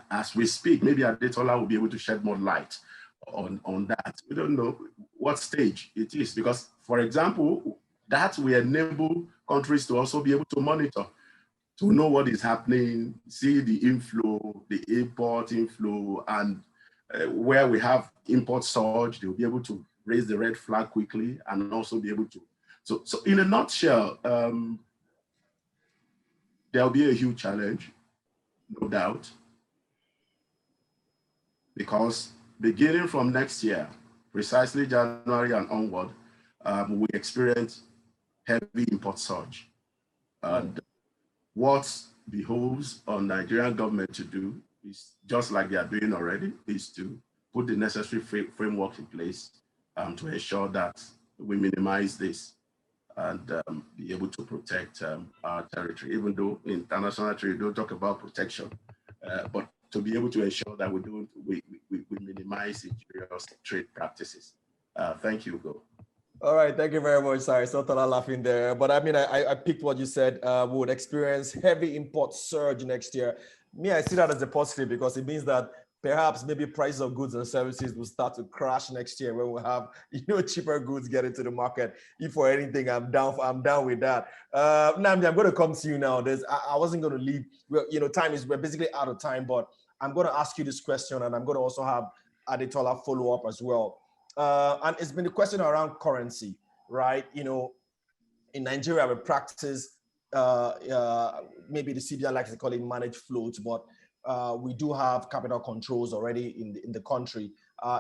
Speaker 4: As we speak, maybe Adetola will be able to shed more light on that. We don't know what stage it is because, for example, that will enable countries to also be able to monitor, to know what is happening, see the inflow, the import inflow, and where we have import surge, they'll be able to raise the red flag quickly and also be able to. So in a nutshell, there'll be a huge challenge, no doubt, because beginning from next year, precisely January and onward, we experience heavy import surge. And what behoves on Nigerian government to do is, just like they are doing already, is to put the necessary framework in place to ensure that we minimize this and be able to protect our territory, even though in international trade, we don't talk about protection, but to be able to ensure that we minimize injurious trade practices. Thank you, Ugo.
Speaker 1: All right, thank you very much. Sorry, so total laughing there. But I mean, I picked what you said. We would experience heavy import surge next year. Me, I see that as a positive because it means that perhaps maybe prices of goods and services will start to crash next year when we have cheaper goods get into the market. If for anything, I'm down with that. Nnamdi, I'm going to come to you now. I wasn't going to leave. We're basically out of time, but I'm going to ask you this question, and I'm going to also have Adetola follow up as well. And it's been a question around currency, right? In Nigeria, we practice maybe the CBN likes to call it managed floats, but we do have capital controls already in the country.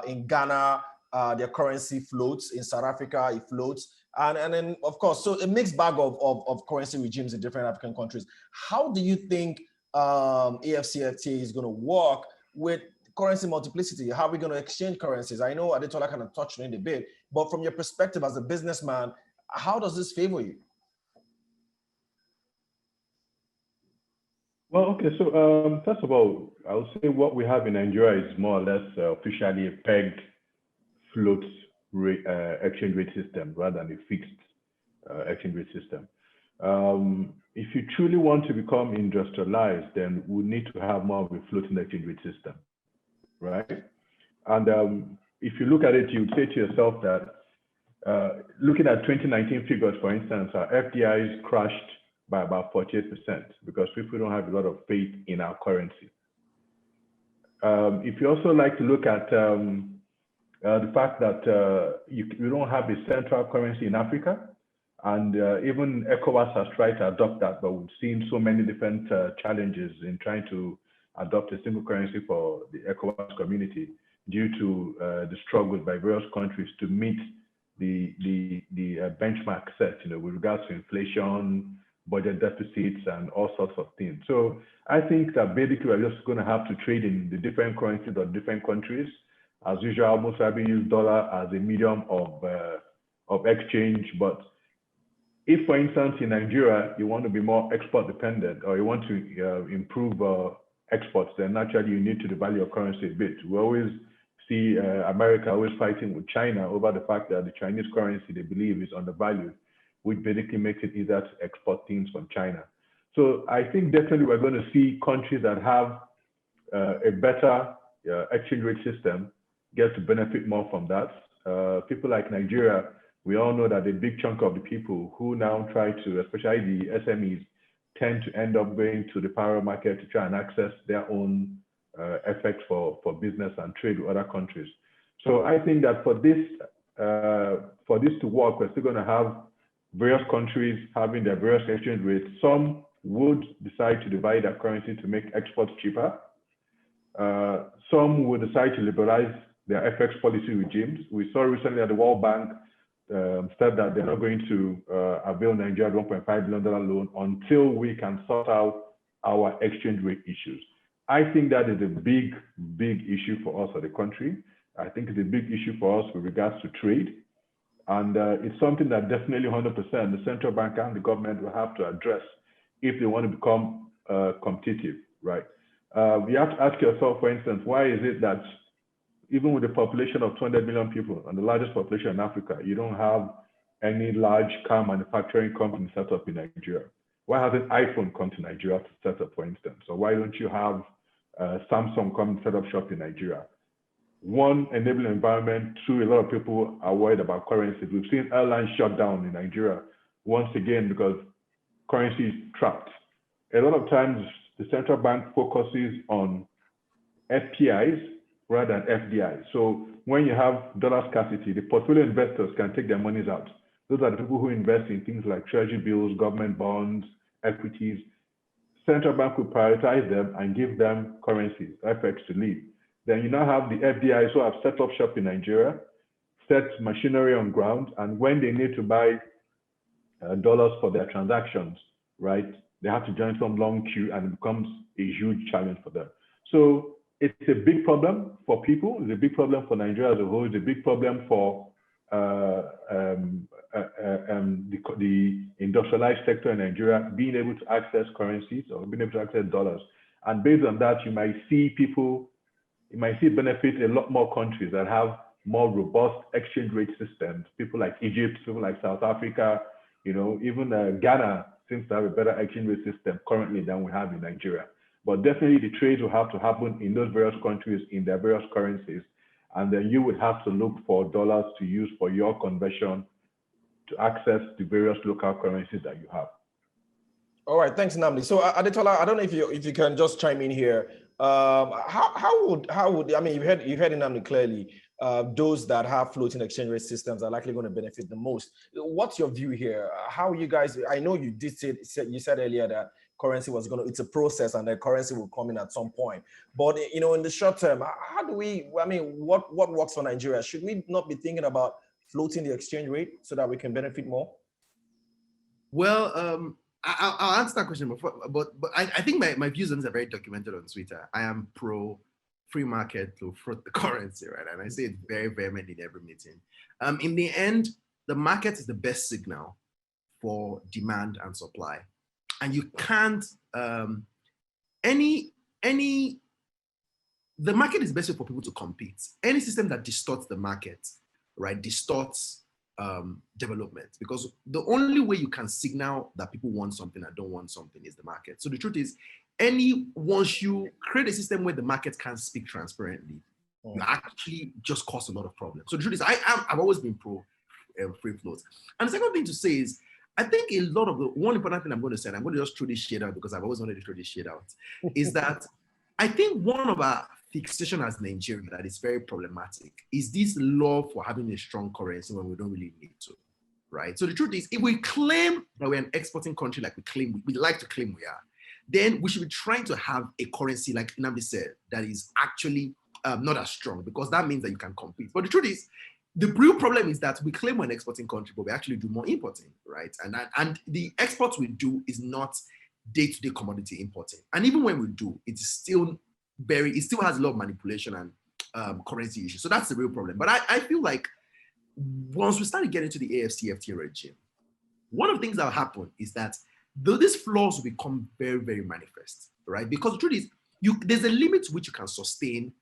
Speaker 1: In Ghana, their currency floats. In South Africa, it floats. And then, of course, so a mixed bag of currency regimes in different African countries. How do you think AfCFTA is going to work with currency multiplicity? How are we going to exchange currencies? I know Adetola kind of touched on it a bit, but from your perspective as a businessman, how does this favor you?
Speaker 5: Well, okay, so first of all, I would say what we have in Nigeria is more or less officially a pegged float exchange rate system rather than a fixed exchange rate system. If you truly want to become industrialized, then we need to have more of a floating exchange rate system, right? And if you look at it, you'd say to yourself that looking at 2019 figures, for instance, our FDIs crashed by about 48% because people don't have a lot of faith in our currency. If you also like to look at the fact that you don't have a central currency in Africa, and even ECOWAS has tried to adopt that, but we've seen so many different challenges in trying to adopt a single currency for the ECOWAS community due to the struggles by various countries to meet the benchmark set, with regards to inflation, budget deficits, and all sorts of things. So I think that basically we're just going to have to trade in the different currencies of different countries. As usual, most probably use dollar as a medium of exchange. But if, for instance, in Nigeria, you want to be more export dependent or you want to improve exports, then naturally you need to devalue your currency a bit. We always see America always fighting with China over the fact that the Chinese currency they believe is undervalued, which basically makes it easier to export things from China. So I think definitely we're going to see countries that have a better exchange rate system get to benefit more from that. people like Nigeria, we all know that a big chunk of the people who now try to, especially the SMEs, tend to end up going to the power market to try and access their own FX for business and trade with other countries. So I think that for this to work, we're still going to have various countries having their various exchange rates. Some would decide to divide their currency to make exports cheaper. Some would decide to liberalize their FX policy regimes. We saw recently that the World Bank said that they're not going to avail Nigeria $1.5 billion loan until we can sort out our exchange rate issues. I think that is a big, big issue for us as a country. I think it's a big issue for us with regards to trade. And it's something that definitely 100% the central bank and the government will have to address if they want to become competitive, right? You have to ask yourself, for instance, why is it that even with a population of 200 million people and the largest population in Africa, you don't have any large car manufacturing company set up in Nigeria? Why hasn't iPhone come to Nigeria to set up, for instance? Or why don't you have Samsung come and set up shop in Nigeria? One, enabling environment. Two, a lot of people are worried about currency. We've seen airlines shut down in Nigeria once again because currency is trapped. A lot of times, the central bank focuses on FPIs rather than FDIs. So when you have dollar scarcity, the portfolio investors can take their monies out. Those are the people who invest in things like treasury bills, government bonds, equities. Central bank will prioritize them and give them currencies, FX to lead. Then you now have the FDIs who have set up shop in Nigeria, set machinery on ground, and when they need to buy dollars for their transactions, right, they have to join some long queue and it becomes a huge challenge for them. So it's a big problem for people. It's a big problem for Nigeria as a whole. It's a big problem for the industrialized sector in Nigeria being able to access currencies or being able to access dollars. And based on that, you might see benefit a lot more countries that have more robust exchange rate systems. People like Egypt, people like South Africa, even Ghana seems to have a better exchange rate system currently than we have in Nigeria. But definitely the trades will have to happen in those various countries in their various currencies. And then you would have to look for dollars to use for your conversion to access the various local currencies that you have.
Speaker 1: All right, thanks, Nnamdi. So Adetola, I don't know if you can just chime in here. How would I mean, you've heard Nnamdi clearly. Those that have floating exchange rate systems are likely going to benefit the most. What's your view here? How you guys? I know you you said earlier that currency was it's a process and the currency will come in at some point. But in the short term, how do we? I mean, what works for Nigeria? Should we not be thinking about floating the exchange rate so that we can benefit more?
Speaker 2: Well, I'll answer that question before, but I think my views on this are very documented on Twitter. I am pro free market to float the currency, right? And I say it very, very many in every meeting. In the end, the market is the best signal for demand and supply. And you can't, the market is best way for people to compete. Any system that distorts the market, right, distorts development, because the only way you can signal that people want something and don't want something is the market. So the truth is, once you create a system where the market can't speak transparently, you actually just cause a lot of problems. So the truth is, I've always been pro free float. And the second thing to say is, I think a lot of the one important thing I'm going to say, and I'm going to just throw this shit out because I've always wanted to throw this shit out, is that I think one of our fixation as Nigeria that is very problematic is this love for having a strong currency when we don't really need to, right? So the truth is, if we claim that we're an exporting country like we like to claim we are, then we should be trying to have a currency, like Nnamdi said, that is actually not as strong, because that means that you can compete. But the truth is, the real problem is that we claim we're an exporting country, but we actually do more importing, right? And the exports we do is not day-to-day commodity importing. And even when we do, it still has a lot of manipulation and currency issues. So that's the real problem. But I feel like once we start to get into the AfCFTA regime, one of the things that will happen is that these flaws will become very, very manifest, right? Because the truth is, there's a limit to which you can sustain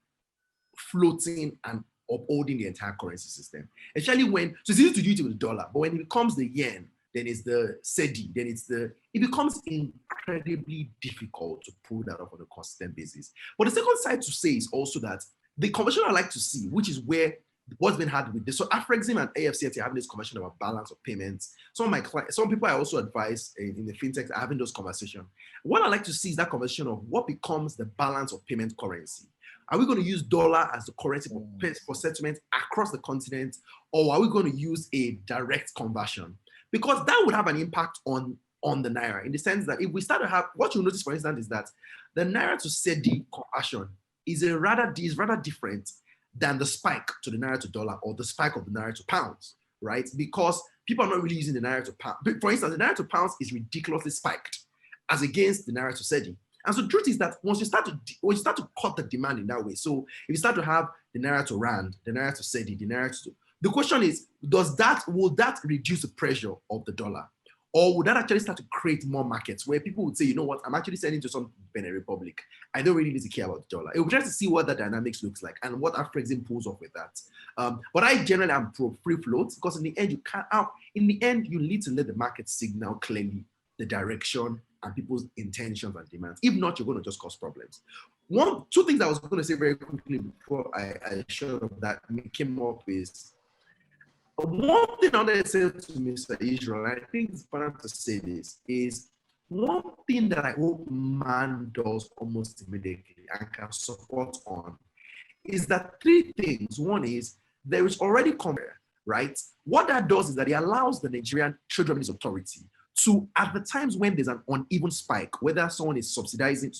Speaker 2: floating and upholding the entire currency system. Especially so it's easy to do it with the dollar, but when it becomes the yen, then it's the cedi, then it becomes incredibly difficult to pull that off on a consistent basis. But the second side to say is also that the conversion I like to see, which is where what's been hard with this. So AfCFTA and AfCFTA are having this conversation about balance of payments. Some of my clients, some people I also advise in the fintech are having those conversations. What I like to see is that conversation of what becomes the balance of payment currency. Are we going to use dollar as the currency for settlement across the continent, or are we going to use a direct conversion? Because that would have an impact on the Naira, in the sense that if we start to have, what you'll notice, for instance, is that the Naira to cedi conversion is rather different than the spike to the Naira to dollar or the spike of the Naira to pounds, right? Because people are not really using the Naira to pound. For instance, the Naira to pounds is ridiculously spiked as against the Naira to cedi. And so the truth is that once you start to cut the demand in that way, so if you start to have the Naira to rand, the Naira to cedi, the Naira to, the question is, will that reduce the pressure of the dollar? Or would that actually start to create more markets where people would say, you know what, I'm actually sending to some Benin Republic. I don't really need to care about the dollar. It would try to see what the dynamics looks like and what AfCFTA pulls off with that. But I generally am pro free float, because in the end, you need to let the market signal clearly the direction and people's intentions and demands. If not, you're going to just cause problems. Two things I was going to say very quickly before I showed up that came up is, one thing I want to say to Mr. Israel, I think it's important to say this, is one thing that I hope man does almost immediately and can support on is that three things. One is there is already right? What that does is that it allows the Nigerian Trade Revenues Authority to, at the times when there's an uneven spike, whether someone is subsidizing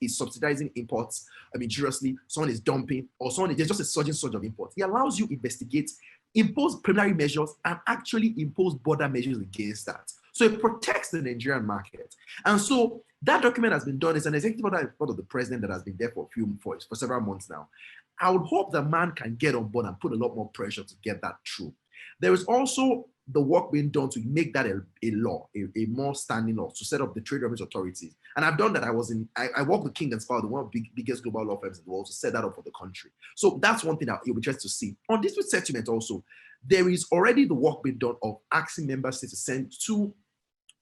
Speaker 2: subsidizing imports, injuriously, someone is dumping, or there's just a surge of imports. It allows you to investigate, impose preliminary measures, and actually impose border measures against that. So it protects the Nigerian market. And so that document has been done. It's an executive order in front of the president that has been there for several months now. I would hope that man can get on board and put a lot more pressure to get that through. There is also the work being done to make that a law, a more standing law, to set up the Trade Revenues Authorities. And I've done that. I worked with King & Spalding, one of the biggest global law firms in the world, to set that up for the country. So that's one thing that you'll be interested to see. On dispute settlement also, there is already the work being done of asking member states to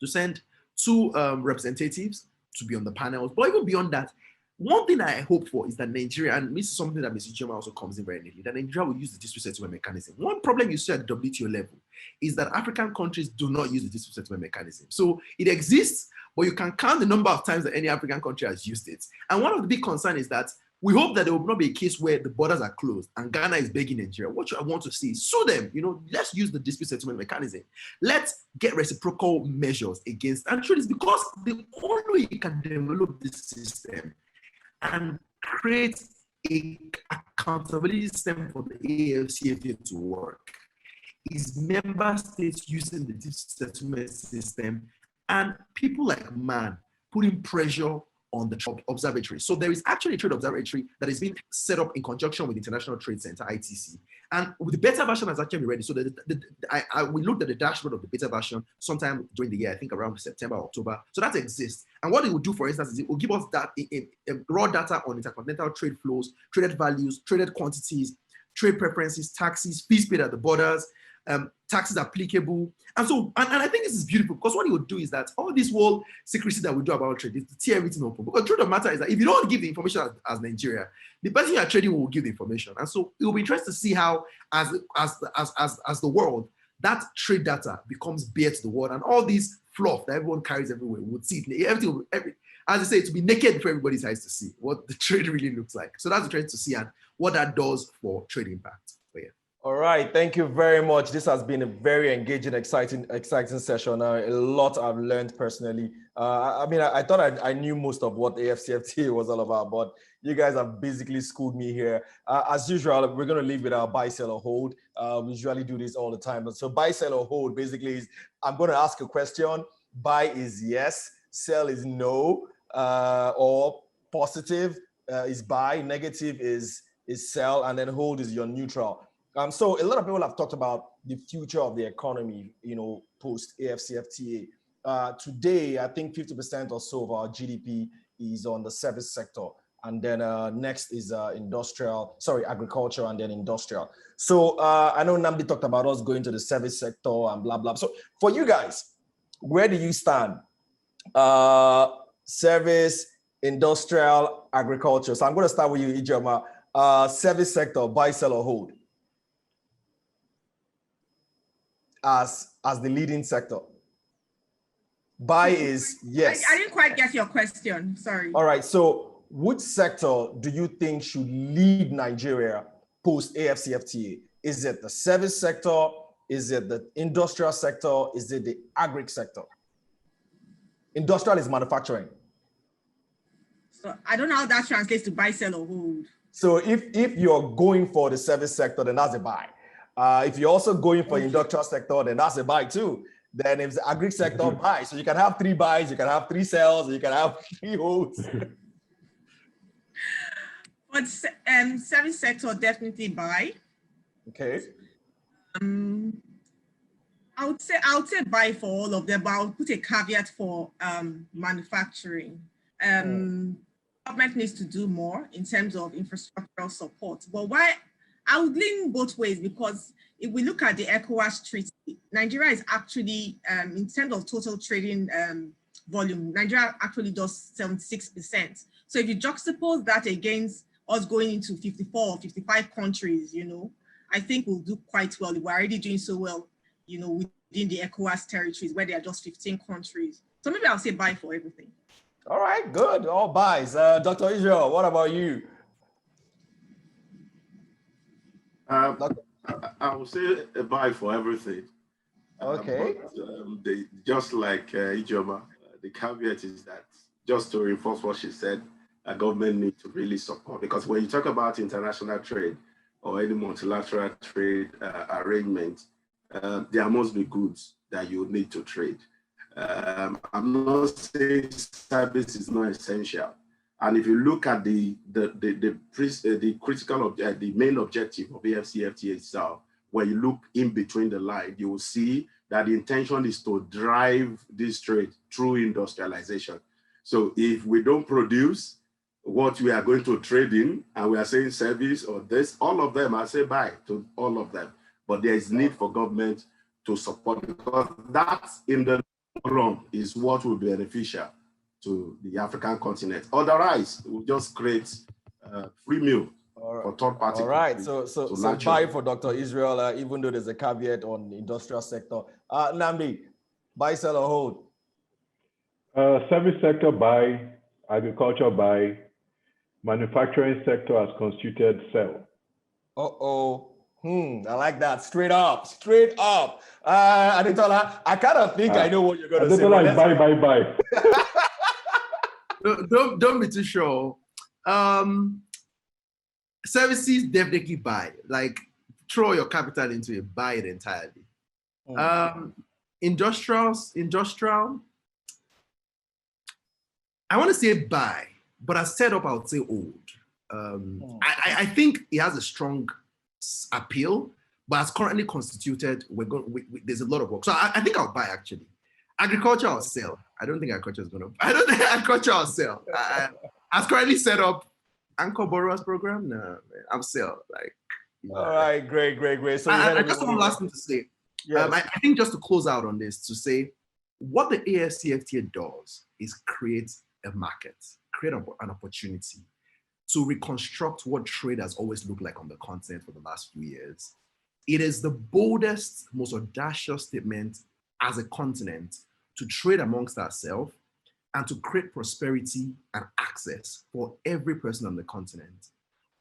Speaker 2: send two representatives to be on the panels. But even beyond that, one thing I hope for is that Nigeria, and this is something that Mr. Joma also comes in very neatly, that Nigeria will use the dispute settlement mechanism. One problem you see at the WTO level is that African countries do not use the dispute settlement mechanism. So it exists, but you can count the number of times that any African country has used it. And one of the big concerns is that we hope that there will not be a case where the borders are closed and Ghana is begging Nigeria. What I want to see is sue them. Let's use the dispute settlement mechanism. Let's get reciprocal measures against. And truly, it's because the only way you can develop this system and create an accountability system for the AfCFTA to work is member states using the dispute settlement system and people like man putting pressure on the trade observatory. So there is actually a trade observatory that is being set up in conjunction with International Trade Center, ITC. And the beta version has actually been ready. So we looked at the dashboard of the beta version sometime during the year, I think around September, October. So that exists. And what it will do, for instance, is it will give us that raw data on intercontinental trade flows, traded values, traded quantities, trade preferences, taxes, fees paid at the borders, taxes applicable. And so, and I think this is beautiful, because what it would do is that all this whole secrecy that we do about trade is to tear everything open. Because the truth of the matter is that if you don't give the information as Nigeria, the person you are trading will give the information. And so it will be interesting to see how, as the world, that trade data becomes bare to the world, and all these fluff that everyone carries everywhere would see it. As I say, to be naked for everybody's eyes to see what the trade really looks like. So that's interesting to see, and what that does for trade impact. But yeah.
Speaker 1: All right, thank you very much. This has been a very engaging, exciting session. A lot I've learned personally. I thought I knew most of what AfCFTA was all about, but you guys have basically schooled me here. As usual, we're going to leave with our buy, sell, or hold. We usually do this all the time. So buy, sell, or hold basically is, I'm going to ask a question. Buy is yes, sell is no, or positive is buy, negative is sell, and then hold is your neutral. So a lot of people have talked about the future of the economy, post AfCFTA. Today, I think 50% or so of our GDP is on the service sector. And then next is agriculture, and then industrial. So I know Namdi talked about us going to the service sector and blah, blah. So for you guys, where do you stand? Service, industrial, agriculture. So I'm going to start with you, Ijoma. Service sector, buy, sell, or hold? as the leading sector? Buy is yes.
Speaker 3: I didn't quite get your question. Sorry.
Speaker 1: All right. So which sector do you think should lead Nigeria post AfCFTA? Is it the service sector? Is it the industrial sector? Is it the agri sector? Industrial is manufacturing.
Speaker 3: So I don't know how that translates to buy, sell, or hold.
Speaker 1: So if you're going for the service sector, then that's a buy. If you're also going for industrial sector, then that's a buy too. Then if the agri sector, buy. So you can have 3 buys, you can have 3 sells, you can have 3 holds.
Speaker 3: But service sector, definitely buy.
Speaker 1: Okay.
Speaker 3: I would say buy for all of them, but I would put a caveat for manufacturing. Government needs to do more in terms of infrastructural support. But why I would lean both ways, because if we look at the ECOWAS Treaty, Nigeria is actually, in terms of total trading volume, Nigeria actually does 76%. So if you juxtapose that against us going into 54 or 55 countries, you know, I think we'll do quite well. We're already doing so well, you know, within the ECOWAS territories where there are just 15 countries. So maybe I'll say buy for everything.
Speaker 1: All right, good. All buys. Dr. Israel, what about you?
Speaker 4: I would say a buy for everything.
Speaker 1: Okay.
Speaker 4: But, just like Ijoma, the caveat is that, just to reinforce what she said, a government needs to really support, because when you talk about international trade or any multilateral trade arrangement, there must be goods that you need to trade. I'm not saying service is not essential. And if you look at the critical object, the main objective of AfCFTA itself, when you look in between the line, you will see that the intention is to drive this trade through industrialization. So if we don't produce what we are going to trade in, and we are saying service or this, all of them, I say buy to all of them. But there is need for government to support, because that in the long run is what will be beneficial to the African continent. Otherwise, it will just create free meal for third party.
Speaker 1: All right, so buy for Dr. Israel, even though there's a caveat on the industrial sector. Namdi, buy, sell, or hold?
Speaker 5: Service sector buy, agriculture buy, manufacturing sector has constituted sell.
Speaker 1: I like that. Straight up. Adetola, I kind of think I know what you're going to say.
Speaker 5: Adetola is buy.
Speaker 2: Don't be too sure. Services definitely buy. Like, throw your capital into it, buy it entirely. Industrial, I want to say buy, but as set up, I would say hold. I think it has a strong appeal, but as currently constituted, there's a lot of work. So I think I'll buy, actually. Agriculture I'll sell. I don't think agriculture is going to. I don't think agriculture I'll sell. As currently set up, Anchor Borrowers Program, no, I'm sell.
Speaker 1: All right, great. So
Speaker 2: I just have one last thing to say. Yes. I think just to close out on this, to say what the AfCFTA does is create a market, create an opportunity to reconstruct what trade has always looked like on the continent for the last few years. It is the boldest, most audacious statement as a continent to trade amongst ourselves and to create prosperity and access for every person on the continent.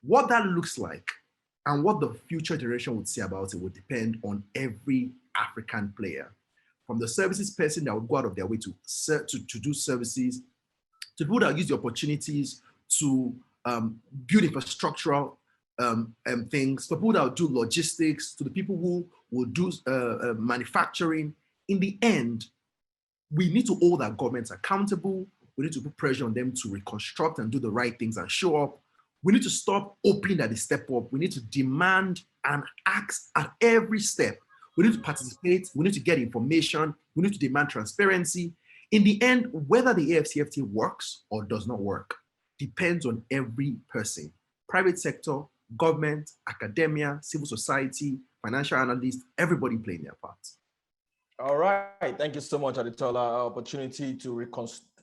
Speaker 2: What that looks like and what the future generation would say about it would depend on every African player, from the services person that would go out of their way to do services, to people that use the opportunities to build infrastructural things, for people that will do logistics, to the people who will do manufacturing. In the end, we need to hold our governments accountable. We need to put pressure on them to reconstruct and do the right things and show up. We need to stop hoping that they step up. We need to demand and ask at every step. We need to participate. We need to get information. We need to demand transparency. In the end, whether the AfCFTA works or does not work depends on every person: private sector, government, academia, civil society, financial analysts, everybody playing their part.
Speaker 1: All right. Thank you so much, Adetola. Opportunity to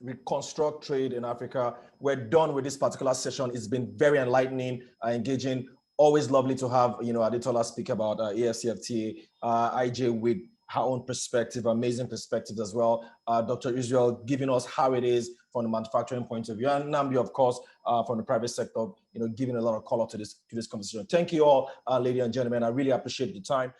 Speaker 1: reconstruct trade in Africa. We're done with this particular session. It's been very enlightening, engaging. Always lovely to have Adetola speak about AfCFTA. IJ, with her own perspective, amazing perspectives as well. Dr. Israel giving us how it is from the manufacturing point of view, and Nambi, of course, from the private sector, giving a lot of color to this conversation. Thank you all, ladies and gentlemen. I really appreciate the time.